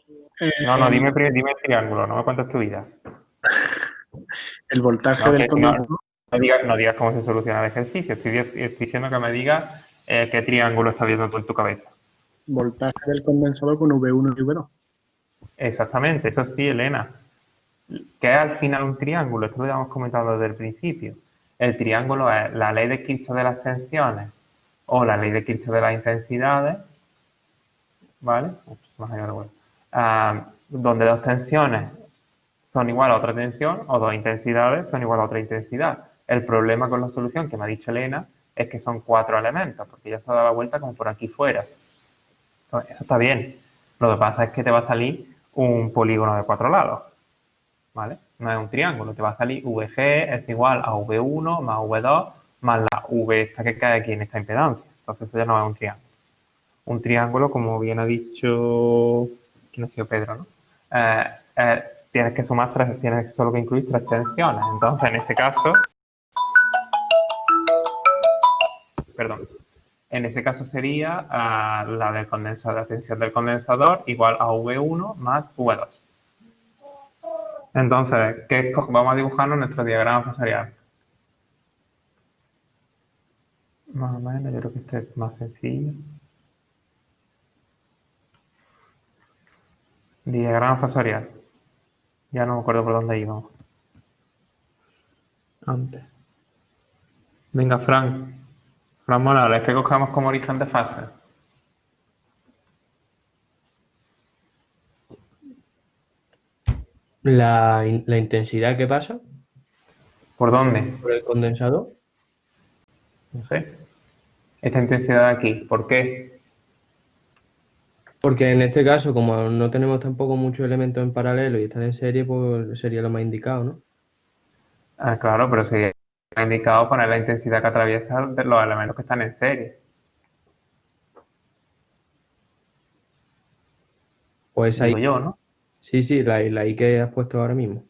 No, dime el triángulo, no me cuentes tu vida. El voltaje del condensador. No digas cómo se soluciona el ejercicio, estoy diciendo que me digas qué triángulo estás viendo tú en tu cabeza. Voltaje del condensador con V1 y V2. Exactamente, eso sí, Elena. ¿Qué es al final un triángulo? Esto lo habíamos comentado desde el principio. El triángulo es la ley de Kirchhoff de las tensiones o la ley de Kirchhoff de las intensidades, ¿vale? Donde dos tensiones son igual a otra tensión o dos intensidades son igual a otra intensidad. El problema con la solución que me ha dicho Elena es que son 4 elementos, porque ya se ha dado la vuelta como por aquí fuera. Entonces, eso está bien. Lo que pasa es que te va a salir un polígono de 4 lados, ¿vale? No es un triángulo, te va a salir VG es igual a V1 más V2 más la V esta que cae aquí en esta impedancia. Entonces eso ya no es un triángulo. Un triángulo, como bien ha dicho, ¿quién ha sido Pedro, no? Tienes que sumar tienes solo que incluir 3 tensiones. Entonces, en este caso, En ese caso sería la del condensador, la tensión del condensador igual a V1 más V2. Entonces, vamos a dibujarnos nuestro diagrama fasorial. Más o menos, yo creo que este es más sencillo. Diagrama fasorial. Ya no me acuerdo por dónde íbamos. Antes. Venga, Fran Morales, ¿qué cogemos como origen de fase? La intensidad que pasa ¿Por dónde? por el condensador. No sé. Esta intensidad de aquí, ¿por qué? Porque en este caso, como no tenemos tampoco muchos elementos en paralelo y están en serie, pues sería lo más indicado, ¿no? Claro, pero sería indicado poner la intensidad que atraviesa de los elementos que están en serie. Pues ahí. Digo yo, ¿no? Sí, la I que has puesto ahora mismo.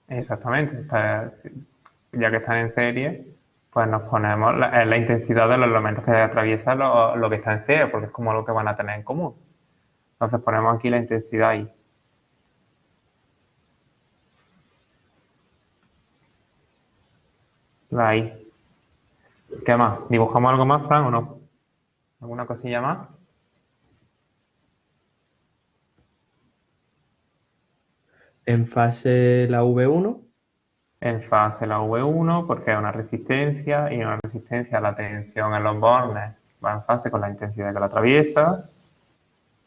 Exactamente. Ya que están en serie, pues nos ponemos la intensidad de los elementos que atraviesan lo que está en serie, porque es como lo que van a tener en común. Entonces ponemos aquí la intensidad ahí. La I. ¿Qué más? ¿Dibujamos algo más, Fran, o no? ¿Alguna cosilla más? En fase la V1. En fase la V1, porque es una resistencia, y una resistencia, la tensión en los bornes va en fase con la intensidad que la atraviesa.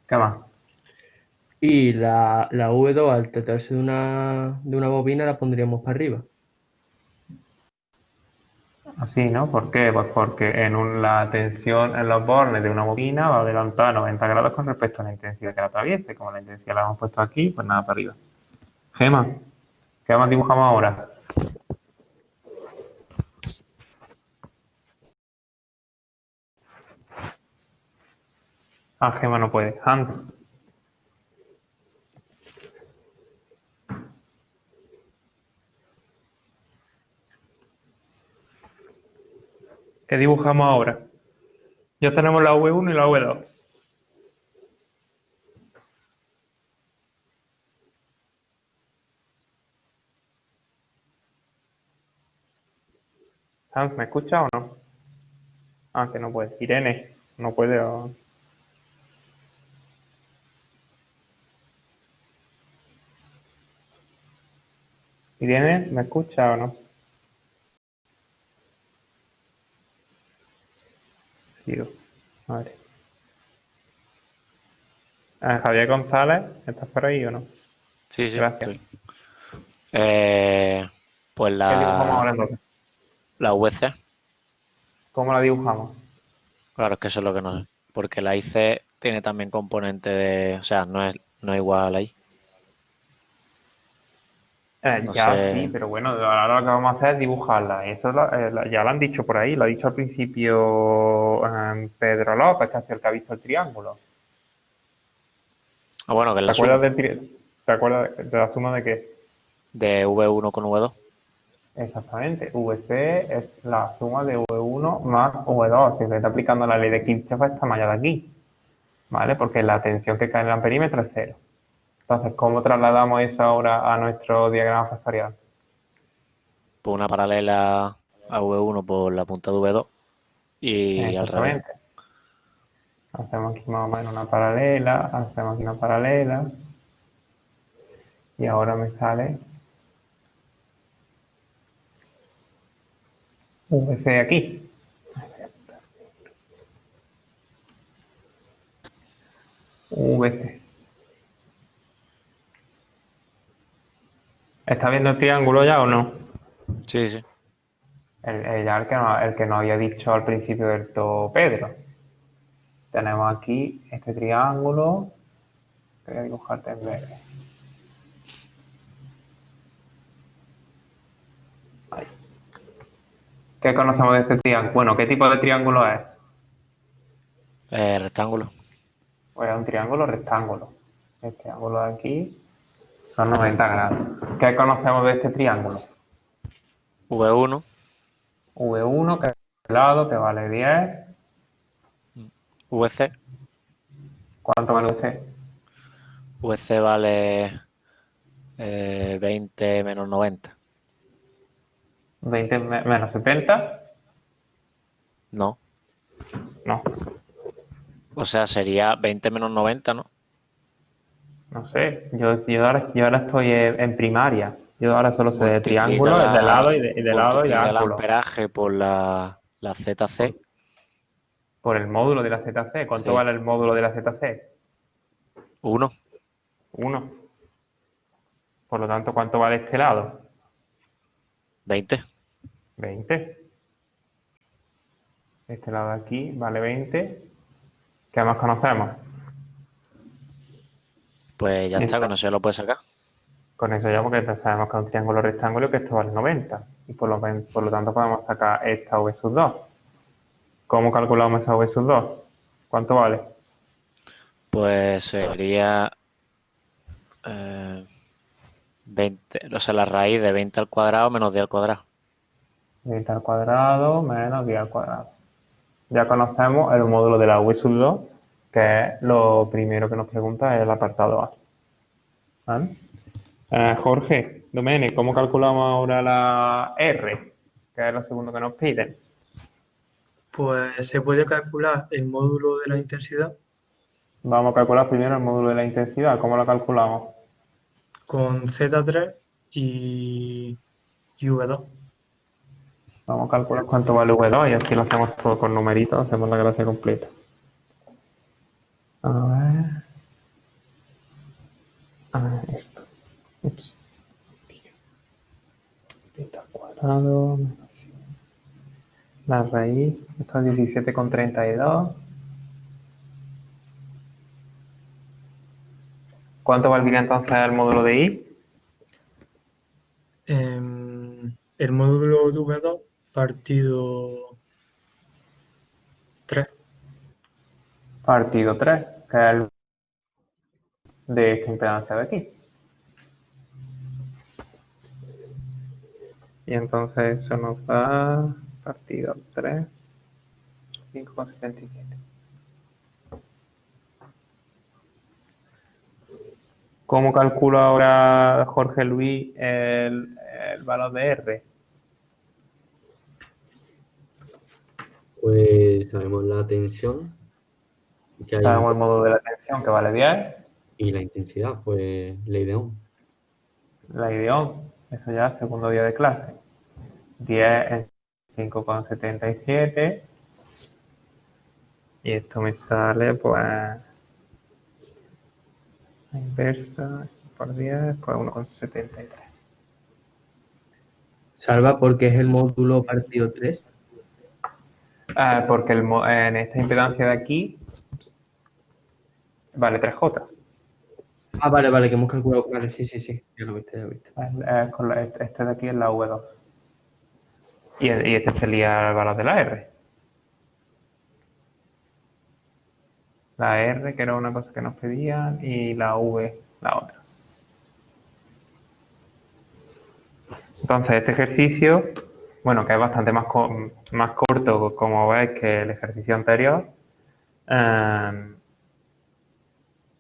¿Qué más? Y la V2, al tratarse de una bobina, la pondríamos para arriba. Así, ¿no? ¿Por qué? Pues porque la tensión en los bornes de una bobina va a adelantar 90 grados con respecto a la intensidad que la atraviese. Como la intensidad la hemos puesto aquí, pues nada, para arriba. Gema, ¿qué más dibujamos ahora? Gema no puede. Hans. ¿Qué dibujamos ahora? Ya tenemos la V1 y la V2. Hans, ¿me escucha o no? Que no puede. Irene, no puede. Irene, ¿me escucha o no? Sigo. Vale. Javier González, ¿estás por ahí o no? Sí, Gracias. estoy. Pues ¿Qué dibujamos ahora entonces? la VC. ¿Cómo la dibujamos? Claro, es que eso es lo que no sé. Porque la IC tiene también componente de... O sea, no es igual a la I. No Ya sé. sí, pero bueno, ahora lo que vamos a hacer es dibujarla. Eso ya lo han dicho por ahí, lo ha dicho al principio Pedro López, que es el que ha visto el triángulo. Bueno, que es ¿Te la suma acuerdas ¿Te acuerdas de la suma de qué? de V1 con V2. Exactamente, VC es la suma de V1 más V2. Si se está aplicando la ley de Kirchhoff a esta malla de aquí, ¿vale? Porque la tensión que cae en el amperímetro es cero. Entonces, ¿cómo trasladamos eso ahora a nuestro diagrama factorial? Por una paralela a V1 por la punta de V2 y al revés. Exactamente. Hacemos aquí más o menos una paralela, hacemos aquí una paralela. Y ahora me sale VC aquí. VC. ¿Está viendo el triángulo ya o no? Sí, sí. El que nos había dicho al principio del todo Pedro. Tenemos aquí este triángulo. Voy a dibujarte en verde. Ahí. ¿Qué conocemos de este triángulo? Bueno, ¿qué tipo de triángulo es? Rectángulo. Pues es un triángulo rectángulo. Este ángulo de aquí son 90 grados. ¿Qué conocemos de este triángulo? V1. V1, que es el lado, que vale 10. VC. ¿Cuánto vale VC? VC vale 20 menos 90. 20 menos 70. No. No. O sea, sería 20 menos 90, ¿no? No sé. Yo ahora estoy en primaria. Yo ahora solo sé de triángulo, Multiplica de lado y de lado y de multiplica el ángulo. amperaje por la ZC. Por el módulo de la ZC. ¿Cuánto Sí. vale el módulo de la ZC? 1. 1. Por lo tanto, ¿cuánto vale este lado? 20. 20. Este lado de aquí vale 20. ¿Qué más conocemos? Pues ya está, con eso ya lo puedes sacar. Con eso ya, porque sabemos que es un triángulo rectángulo y que esto vale 90. Y por lo tanto podemos sacar esta V sub 2. ¿Cómo calculamos esa V sub 2? ¿Cuánto vale? Pues sería 20, o sea, la raíz de 20 al cuadrado menos 10 al cuadrado. 20 al cuadrado menos 10 al cuadrado. Ya conocemos el módulo de la V sub 2, que es lo primero que nos pregunta el apartado A. ¿Vale? Jorge, Domene, ¿cómo calculamos ahora la R? Que es lo segundo que nos piden. Pues se puede calcular el módulo de la intensidad Vamos a calcular primero el módulo de la intensidad. ¿Cómo lo calculamos? con Z3 y V2. Vamos a calcular cuánto vale V2 y así lo hacemos todo con numeritos, hacemos la clase completa. A ver, esto. Ups. 20 al cuadrado menos la raíz, esto es 17,32. ¿Cuánto valdría entonces el módulo de I? El módulo de V2 partido 3. Partido 3, que es el de esta impedancia de aquí. Y entonces eso nos da partido 3, 5,77. ¿Cómo calculo ahora Jorge Luis el valor de R? Pues sabemos la tensión que hay Sabemos el módulo de la tensión, que vale 10. y la intensidad, pues ley de Ohm. La I de Ohm, eso ya es segundo día de clase. 10 es 5,77. Y esto me sale, pues, la inversa por 10, pues 1,73. Salva porque es el módulo partido 3. Porque en esta impedancia de aquí vale 3J. Ah, vale, que hemos calculado. Vale, sí, ya lo viste. Este de aquí es la V2. Y este sería el valor de la R. La R, que era una cosa que nos pedían, y la V, la otra. Entonces, este ejercicio, bueno, que es bastante más corto, como veis, que el ejercicio anterior,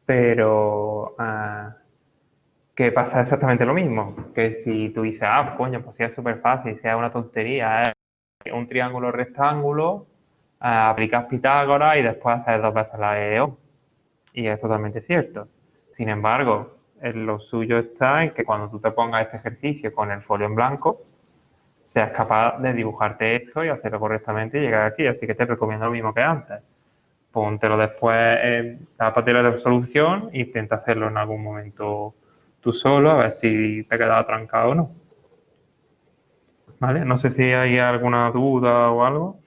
pero que pasa exactamente lo mismo, que si tú dices, coño, pues sí es súper fácil, si es una tontería, es un triángulo rectángulo, aplicas Pitágoras y después haces 2 veces la E de Ohm. Y es totalmente cierto. Sin embargo, lo suyo está en que cuando tú te pongas este ejercicio con el folio en blanco, seas capaz de dibujarte esto y hacerlo correctamente y llegar aquí. Así que te recomiendo lo mismo que antes. Póntelo después, tápate la resolución e intenta hacerlo en algún momento tú solo, a ver si te quedas trancado o no. ¿Vale? No sé si hay alguna duda o algo.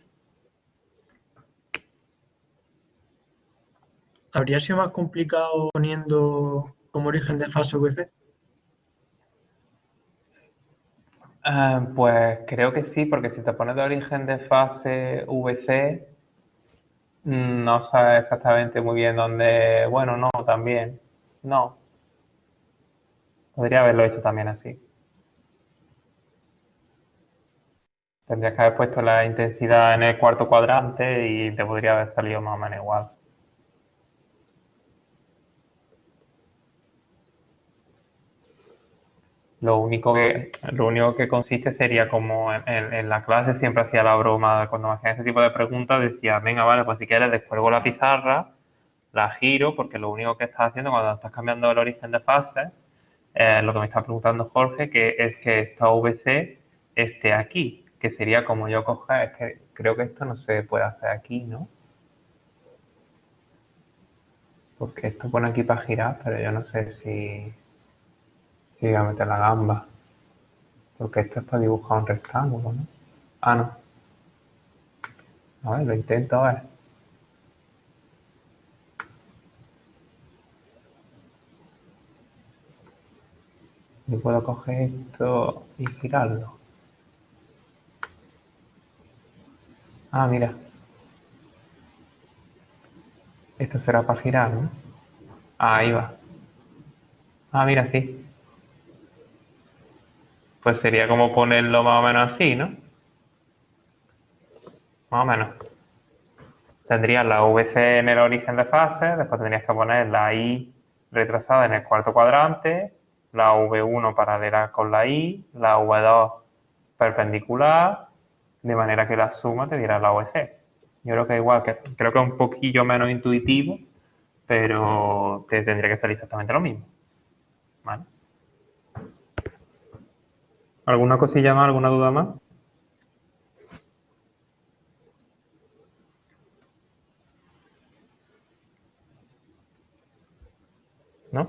¿Habría sido más complicado poniendo como origen de fase VC? Pues creo que sí, porque si te pones de origen de fase VC, no sabes exactamente muy bien dónde... Bueno, no, también. No. Podría haberlo hecho también así. Tendrías que haber puesto la intensidad en el cuarto cuadrante y te podría haber salido más o menos igual. Lo único que consiste sería como en la clase siempre hacía la broma, cuando me hacían ese tipo de preguntas decía, venga, vale, pues si quieres descuelgo la pizarra, la giro, porque lo único que estás haciendo cuando estás cambiando el origen de fase, lo que me está preguntando Jorge, que es que esta VC esté aquí, que sería como yo coger, es que creo que esto no se puede hacer aquí, ¿no? Porque esto pone aquí para girar, pero yo no sé si voy a meter la gamba. Porque esto es para dibujar un rectángulo, ¿no? Ah, no. A ver, lo intento, a ver. Yo puedo coger esto y girarlo. Ah, mira. Esto será para girar, ¿no? Ahí va. Ah, mira, sí. Pues sería como ponerlo más o menos así, ¿no? Más o menos. Tendrías la VC en el origen de fase, después tendrías que poner la I retrasada en el cuarto cuadrante, la V1 paralela con la I, la V2 perpendicular, de manera que la suma te diera la VC. Yo creo que igual, creo que es un poquillo menos intuitivo, pero te tendría que salir exactamente lo mismo. ¿Vale? ¿Alguna cosilla más, alguna duda más? ¿No?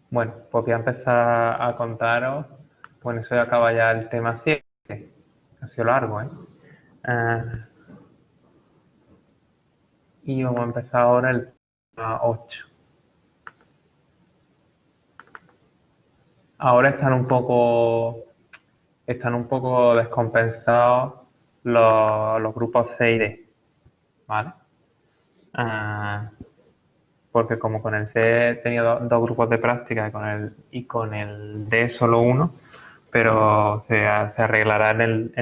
Bueno, pues voy a empezar a contaros. Bueno, eso ya acaba ya el tema 7. Ha sido largo, ¿eh? Y vamos a empezar ahora el tema 8. Ahora están un poco descompensados los grupos C y D, ¿vale? Porque como con el C he tenido dos grupos de práctica y con el D solo uno, pero se arreglará en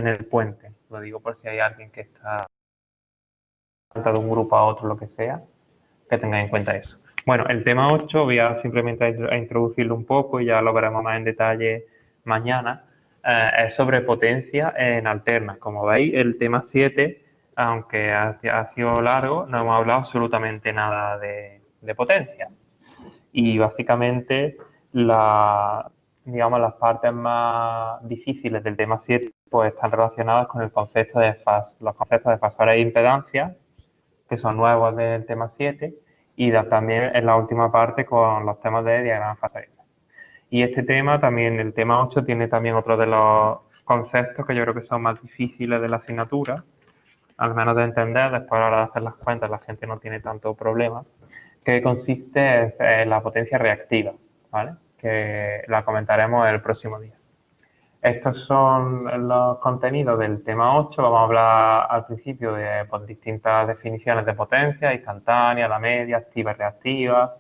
el puente. Lo digo por si hay alguien que está de un grupo a otro, lo que sea, que tengáis en cuenta eso. Bueno, el tema 8 voy a simplemente a introducirlo un poco y ya lo veremos más en detalle mañana. Es sobre potencia en alternas. Como veis, el tema 7, aunque ha sido largo, no hemos hablado absolutamente nada de potencia. Y básicamente digamos, las partes más difíciles del tema 7 pues, están relacionadas con el concepto de los conceptos de fasores e impedancia, que son nuevos del tema 7, y también en la última parte con los temas de diagramas fasoriales. Y este tema también, el tema 8, tiene también otro de los conceptos que yo creo que son más difíciles de la asignatura, al menos de entender. Después a la hora de hacer las cuentas la gente no tiene tanto problema, que consiste en la potencia reactiva, ¿vale? Que la comentaremos el próximo día. Estos son los contenidos del tema 8. Vamos a hablar al principio de distintas definiciones de potencia, instantánea, la media, activa y reactiva.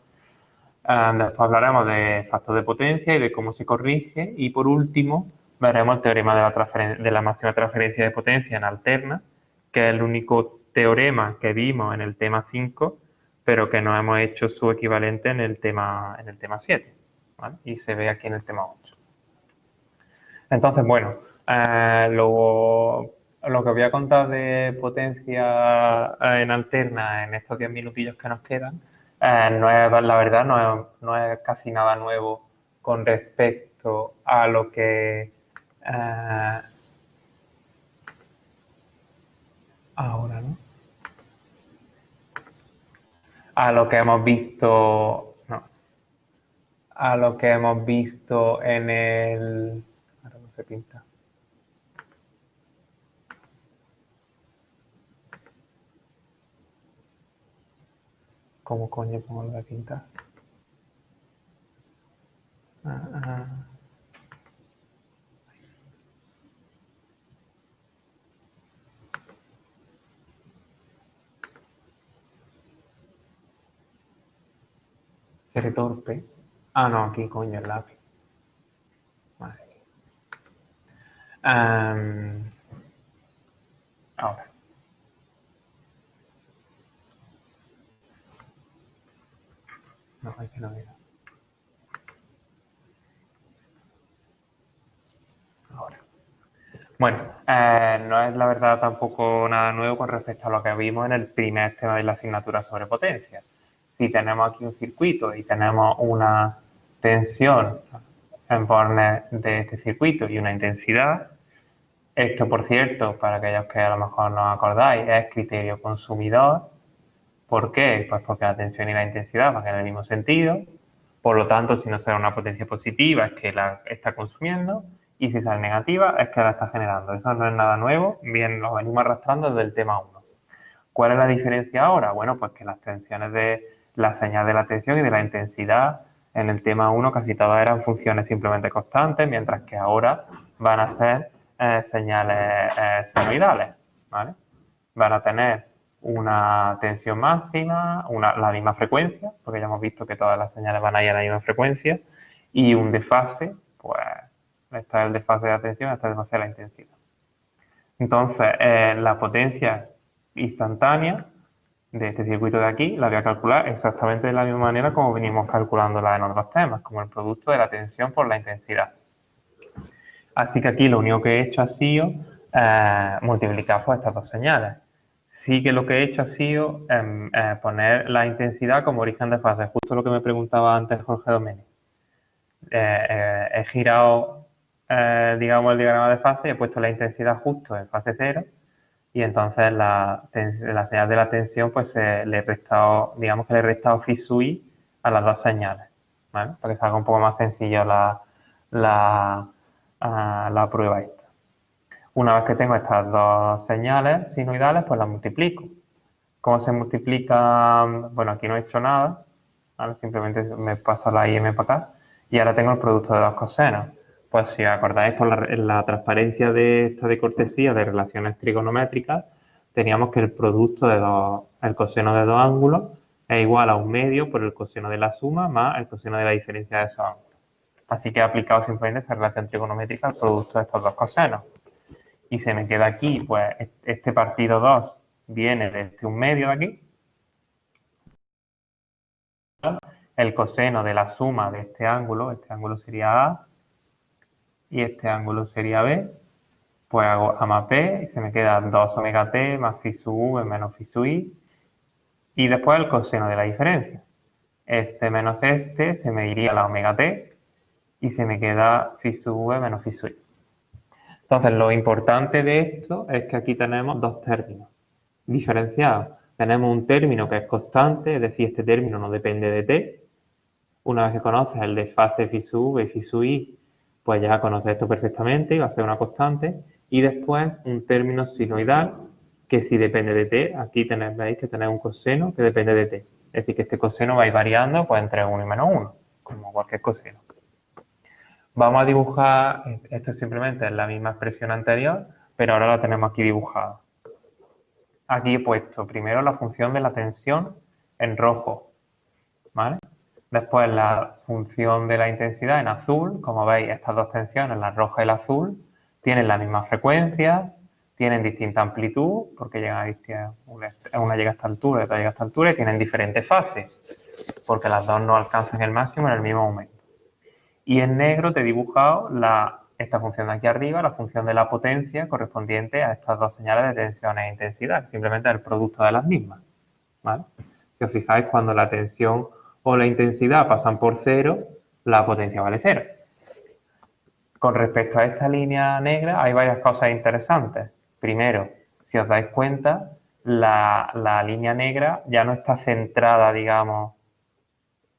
Después hablaremos de factor de potencia y de cómo se corrige. Y por último, veremos el teorema de la máxima transferencia de potencia en alterna, que es el único teorema que vimos en el tema 5, pero que no hemos hecho su equivalente en el tema 7. ¿Vale? Y se ve aquí en el tema 8. Entonces, bueno, lo que voy a contar de potencia en alterna en estos 10 minutillos que nos quedan, la verdad no es casi nada nuevo con respecto a lo que ahora, ¿no? A lo que hemos visto, no, a lo que hemos visto en el, ahora no se pinta. ¿Cómo coño pongo lo de pintar? Seré torpe. Ah, no, aquí coño el lápiz. Madre mía. Ahora. No, es que no veo. Ahora. Bueno, no es la verdad tampoco nada nuevo con respecto a lo que vimos en el primer tema de la asignatura sobre potencia. Si tenemos aquí un circuito y tenemos una tensión en bornes de este circuito y una intensidad, esto, por cierto, para aquellos que a lo mejor no os acordáis, es criterio consumidor. ¿Por qué? Pues porque la tensión y la intensidad van en el mismo sentido. Por lo tanto, si no sale una potencia positiva es que la está consumiendo y si sale negativa es que la está generando. Eso no es nada nuevo, bien lo venimos arrastrando desde el tema 1. ¿Cuál es la diferencia ahora? Bueno, pues que las tensiones de la señal de la tensión y de la intensidad en el tema 1 casi todas eran funciones simplemente constantes, mientras que ahora van a ser señales senoidales, ¿vale? Van a tener una tensión máxima, la misma frecuencia, porque ya hemos visto que todas las señales van a ir a la misma frecuencia, y un desfase, pues está el desfase de la tensión, está el desfase de la intensidad. Entonces, la potencia instantánea de este circuito de aquí la voy a calcular exactamente de la misma manera como venimos calculándola en otros temas, como el producto de la tensión por la intensidad. Así que aquí lo único que he hecho ha sido multiplicar por estas dos señales. Sí que lo que he hecho ha sido poner la intensidad como origen de fase, justo lo que me preguntaba antes Jorge Domènech. He girado, digamos, el diagrama de fase y he puesto la intensidad justo en fase 0 y entonces la señal de la tensión, pues le he restado, digamos que le he restado phi sub i a las dos señales, ¿vale? Para que salga un poco más sencillo la prueba esta. Una vez que tengo estas dos señales sinoidales, pues las multiplico. ¿Cómo se multiplica? Bueno, aquí no he hecho nada, ¿vale? Simplemente me paso la IM para acá y ahora tengo el producto de dos cosenos. Pues si os acordáis, por la transparencia de esta de cortesía de relaciones trigonométricas, teníamos que el producto el coseno de dos ángulos es igual a 1/2 por el coseno de la suma más el coseno de la diferencia de esos ángulos. Así que he aplicado simplemente esta relación trigonométrica al producto de estos dos cosenos. Y se me queda aquí, pues, este partido 2 viene de este 1/2 de aquí. El coseno de la suma de este ángulo sería A y este ángulo sería B. Pues hago A más B y se me queda 2 omega t más phi sub v menos phi sub i. Y después el coseno de la diferencia. Este menos este se me iría a la omega t y se me queda phi sub v menos phi sub i. Entonces, lo importante de esto es que aquí tenemos dos términos diferenciados. Tenemos un término que es constante, es decir, este término no depende de t. Una vez que conoces el desfase phi sub v y phi sub i, pues ya conoces esto perfectamente y va a ser una constante. Y después un término sinoidal que si depende de t, aquí veis que tenéis un coseno que depende de t. Es decir, que este coseno va a ir variando pues, entre 1 y menos 1, como cualquier coseno. Vamos a dibujar, esto simplemente es la misma expresión anterior, pero ahora la tenemos aquí dibujada. Aquí he puesto primero la función de la tensión en rojo, ¿vale? Después la función de la intensidad en azul. Como veis, estas dos tensiones, la roja y la azul, tienen la misma frecuencia, tienen distinta amplitud, porque una llega a esta altura y otra llega a esta altura, y tienen diferentes fases, porque las dos no alcanzan el máximo en el mismo momento. Y en negro te he dibujado esta función de aquí arriba, la función de la potencia correspondiente a estas dos señales de tensión e intensidad, simplemente el producto de las mismas, ¿vale? Si os fijáis, cuando la tensión o la intensidad pasan por 0, la potencia vale 0. Con respecto a esta línea negra hay varias cosas interesantes. Primero, si os dais cuenta, la línea negra ya no está centrada, digamos,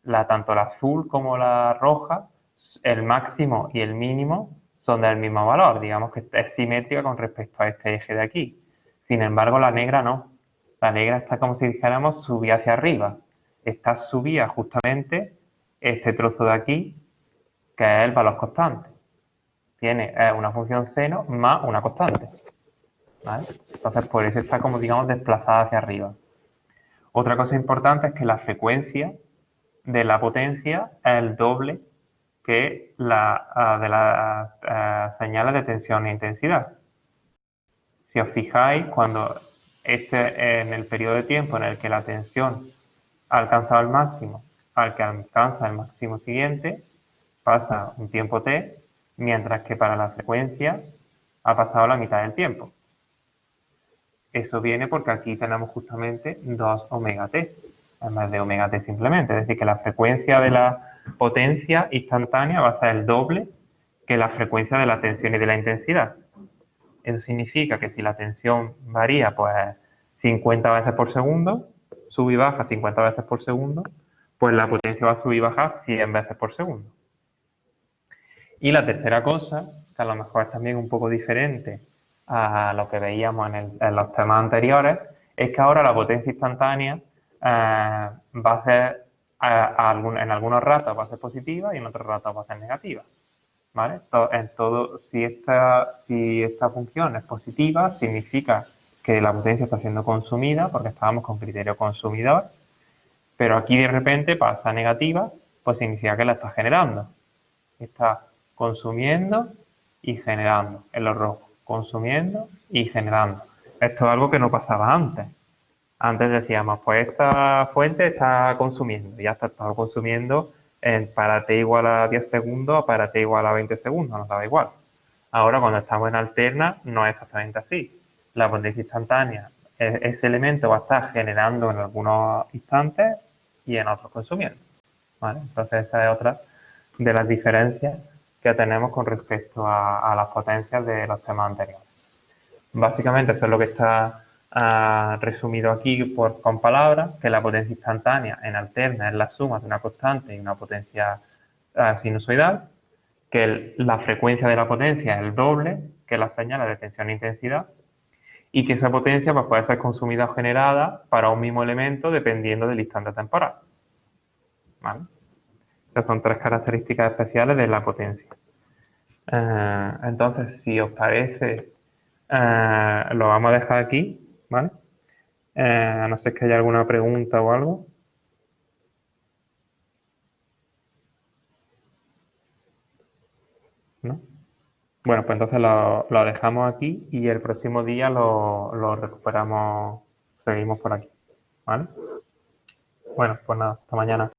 tanto la azul como la roja, el máximo y el mínimo son del mismo valor, digamos que es simétrica con respecto a este eje de aquí. Sin embargo, la negra no. La negra está como si dijéramos subida hacia arriba. Está subida justamente este trozo de aquí, que es el valor constante. Tiene una función seno más una constante, ¿vale? Entonces, por eso está como, digamos, desplazada hacia arriba. Otra cosa importante es que la frecuencia de la potencia es el doble que de las señales de tensión e intensidad. Si os fijáis, cuando en el periodo de tiempo en el que la tensión ha alcanzado el máximo, al que alcanza el máximo siguiente, pasa un tiempo t, mientras que para la frecuencia ha pasado la mitad del tiempo. Eso viene porque aquí tenemos justamente 2 omega t, en vez de omega t simplemente. Es decir, que la frecuencia de la potencia instantánea va a ser el doble que la frecuencia de la tensión y de la intensidad. Eso significa que si la tensión varía pues 50 veces por segundo, sube y baja 50 veces por segundo, pues la potencia va a subir y bajar 100 veces por segundo. Y la tercera cosa, que a lo mejor es también un poco diferente a lo que veíamos en los temas anteriores, es que ahora la potencia instantánea va a ser, en algunos ratos va a ser positiva y en otros ratos va a ser negativa. ¿Vale? Si esta función es positiva, significa que la potencia está siendo consumida porque estábamos con criterio consumidor, pero aquí de repente pasa negativa, pues significa que la está generando. Está consumiendo y generando, en lo rojo, consumiendo y generando. Esto es algo que no pasaba antes. Antes decíamos, pues esta fuente está consumiendo, ya está consumiendo para t igual a 10 segundos o para t igual a 20 segundos, nos daba igual. Ahora cuando estamos en alterna no es exactamente así. La potencia instantánea, ese elemento va a estar generando en algunos instantes y en otros consumiendo. ¿Vale? Entonces esa es otra de las diferencias que tenemos con respecto a las potencias de los temas anteriores. Básicamente eso es lo que está resumido aquí con palabras, que la potencia instantánea en alterna es la suma de una constante y una potencia sinusoidal, que la frecuencia de la potencia es el doble que las señales de tensión e intensidad, y que esa potencia pues, puede ser consumida o generada para un mismo elemento dependiendo del instante temporal. ¿Vale? Estas son 3 características especiales de la potencia. Entonces, si os parece, lo vamos a dejar aquí, ¿vale? A no ser que haya alguna pregunta o algo. ¿No? Bueno, pues entonces lo dejamos aquí y el próximo día lo recuperamos, seguimos por aquí, ¿vale? Bueno, pues nada, hasta mañana.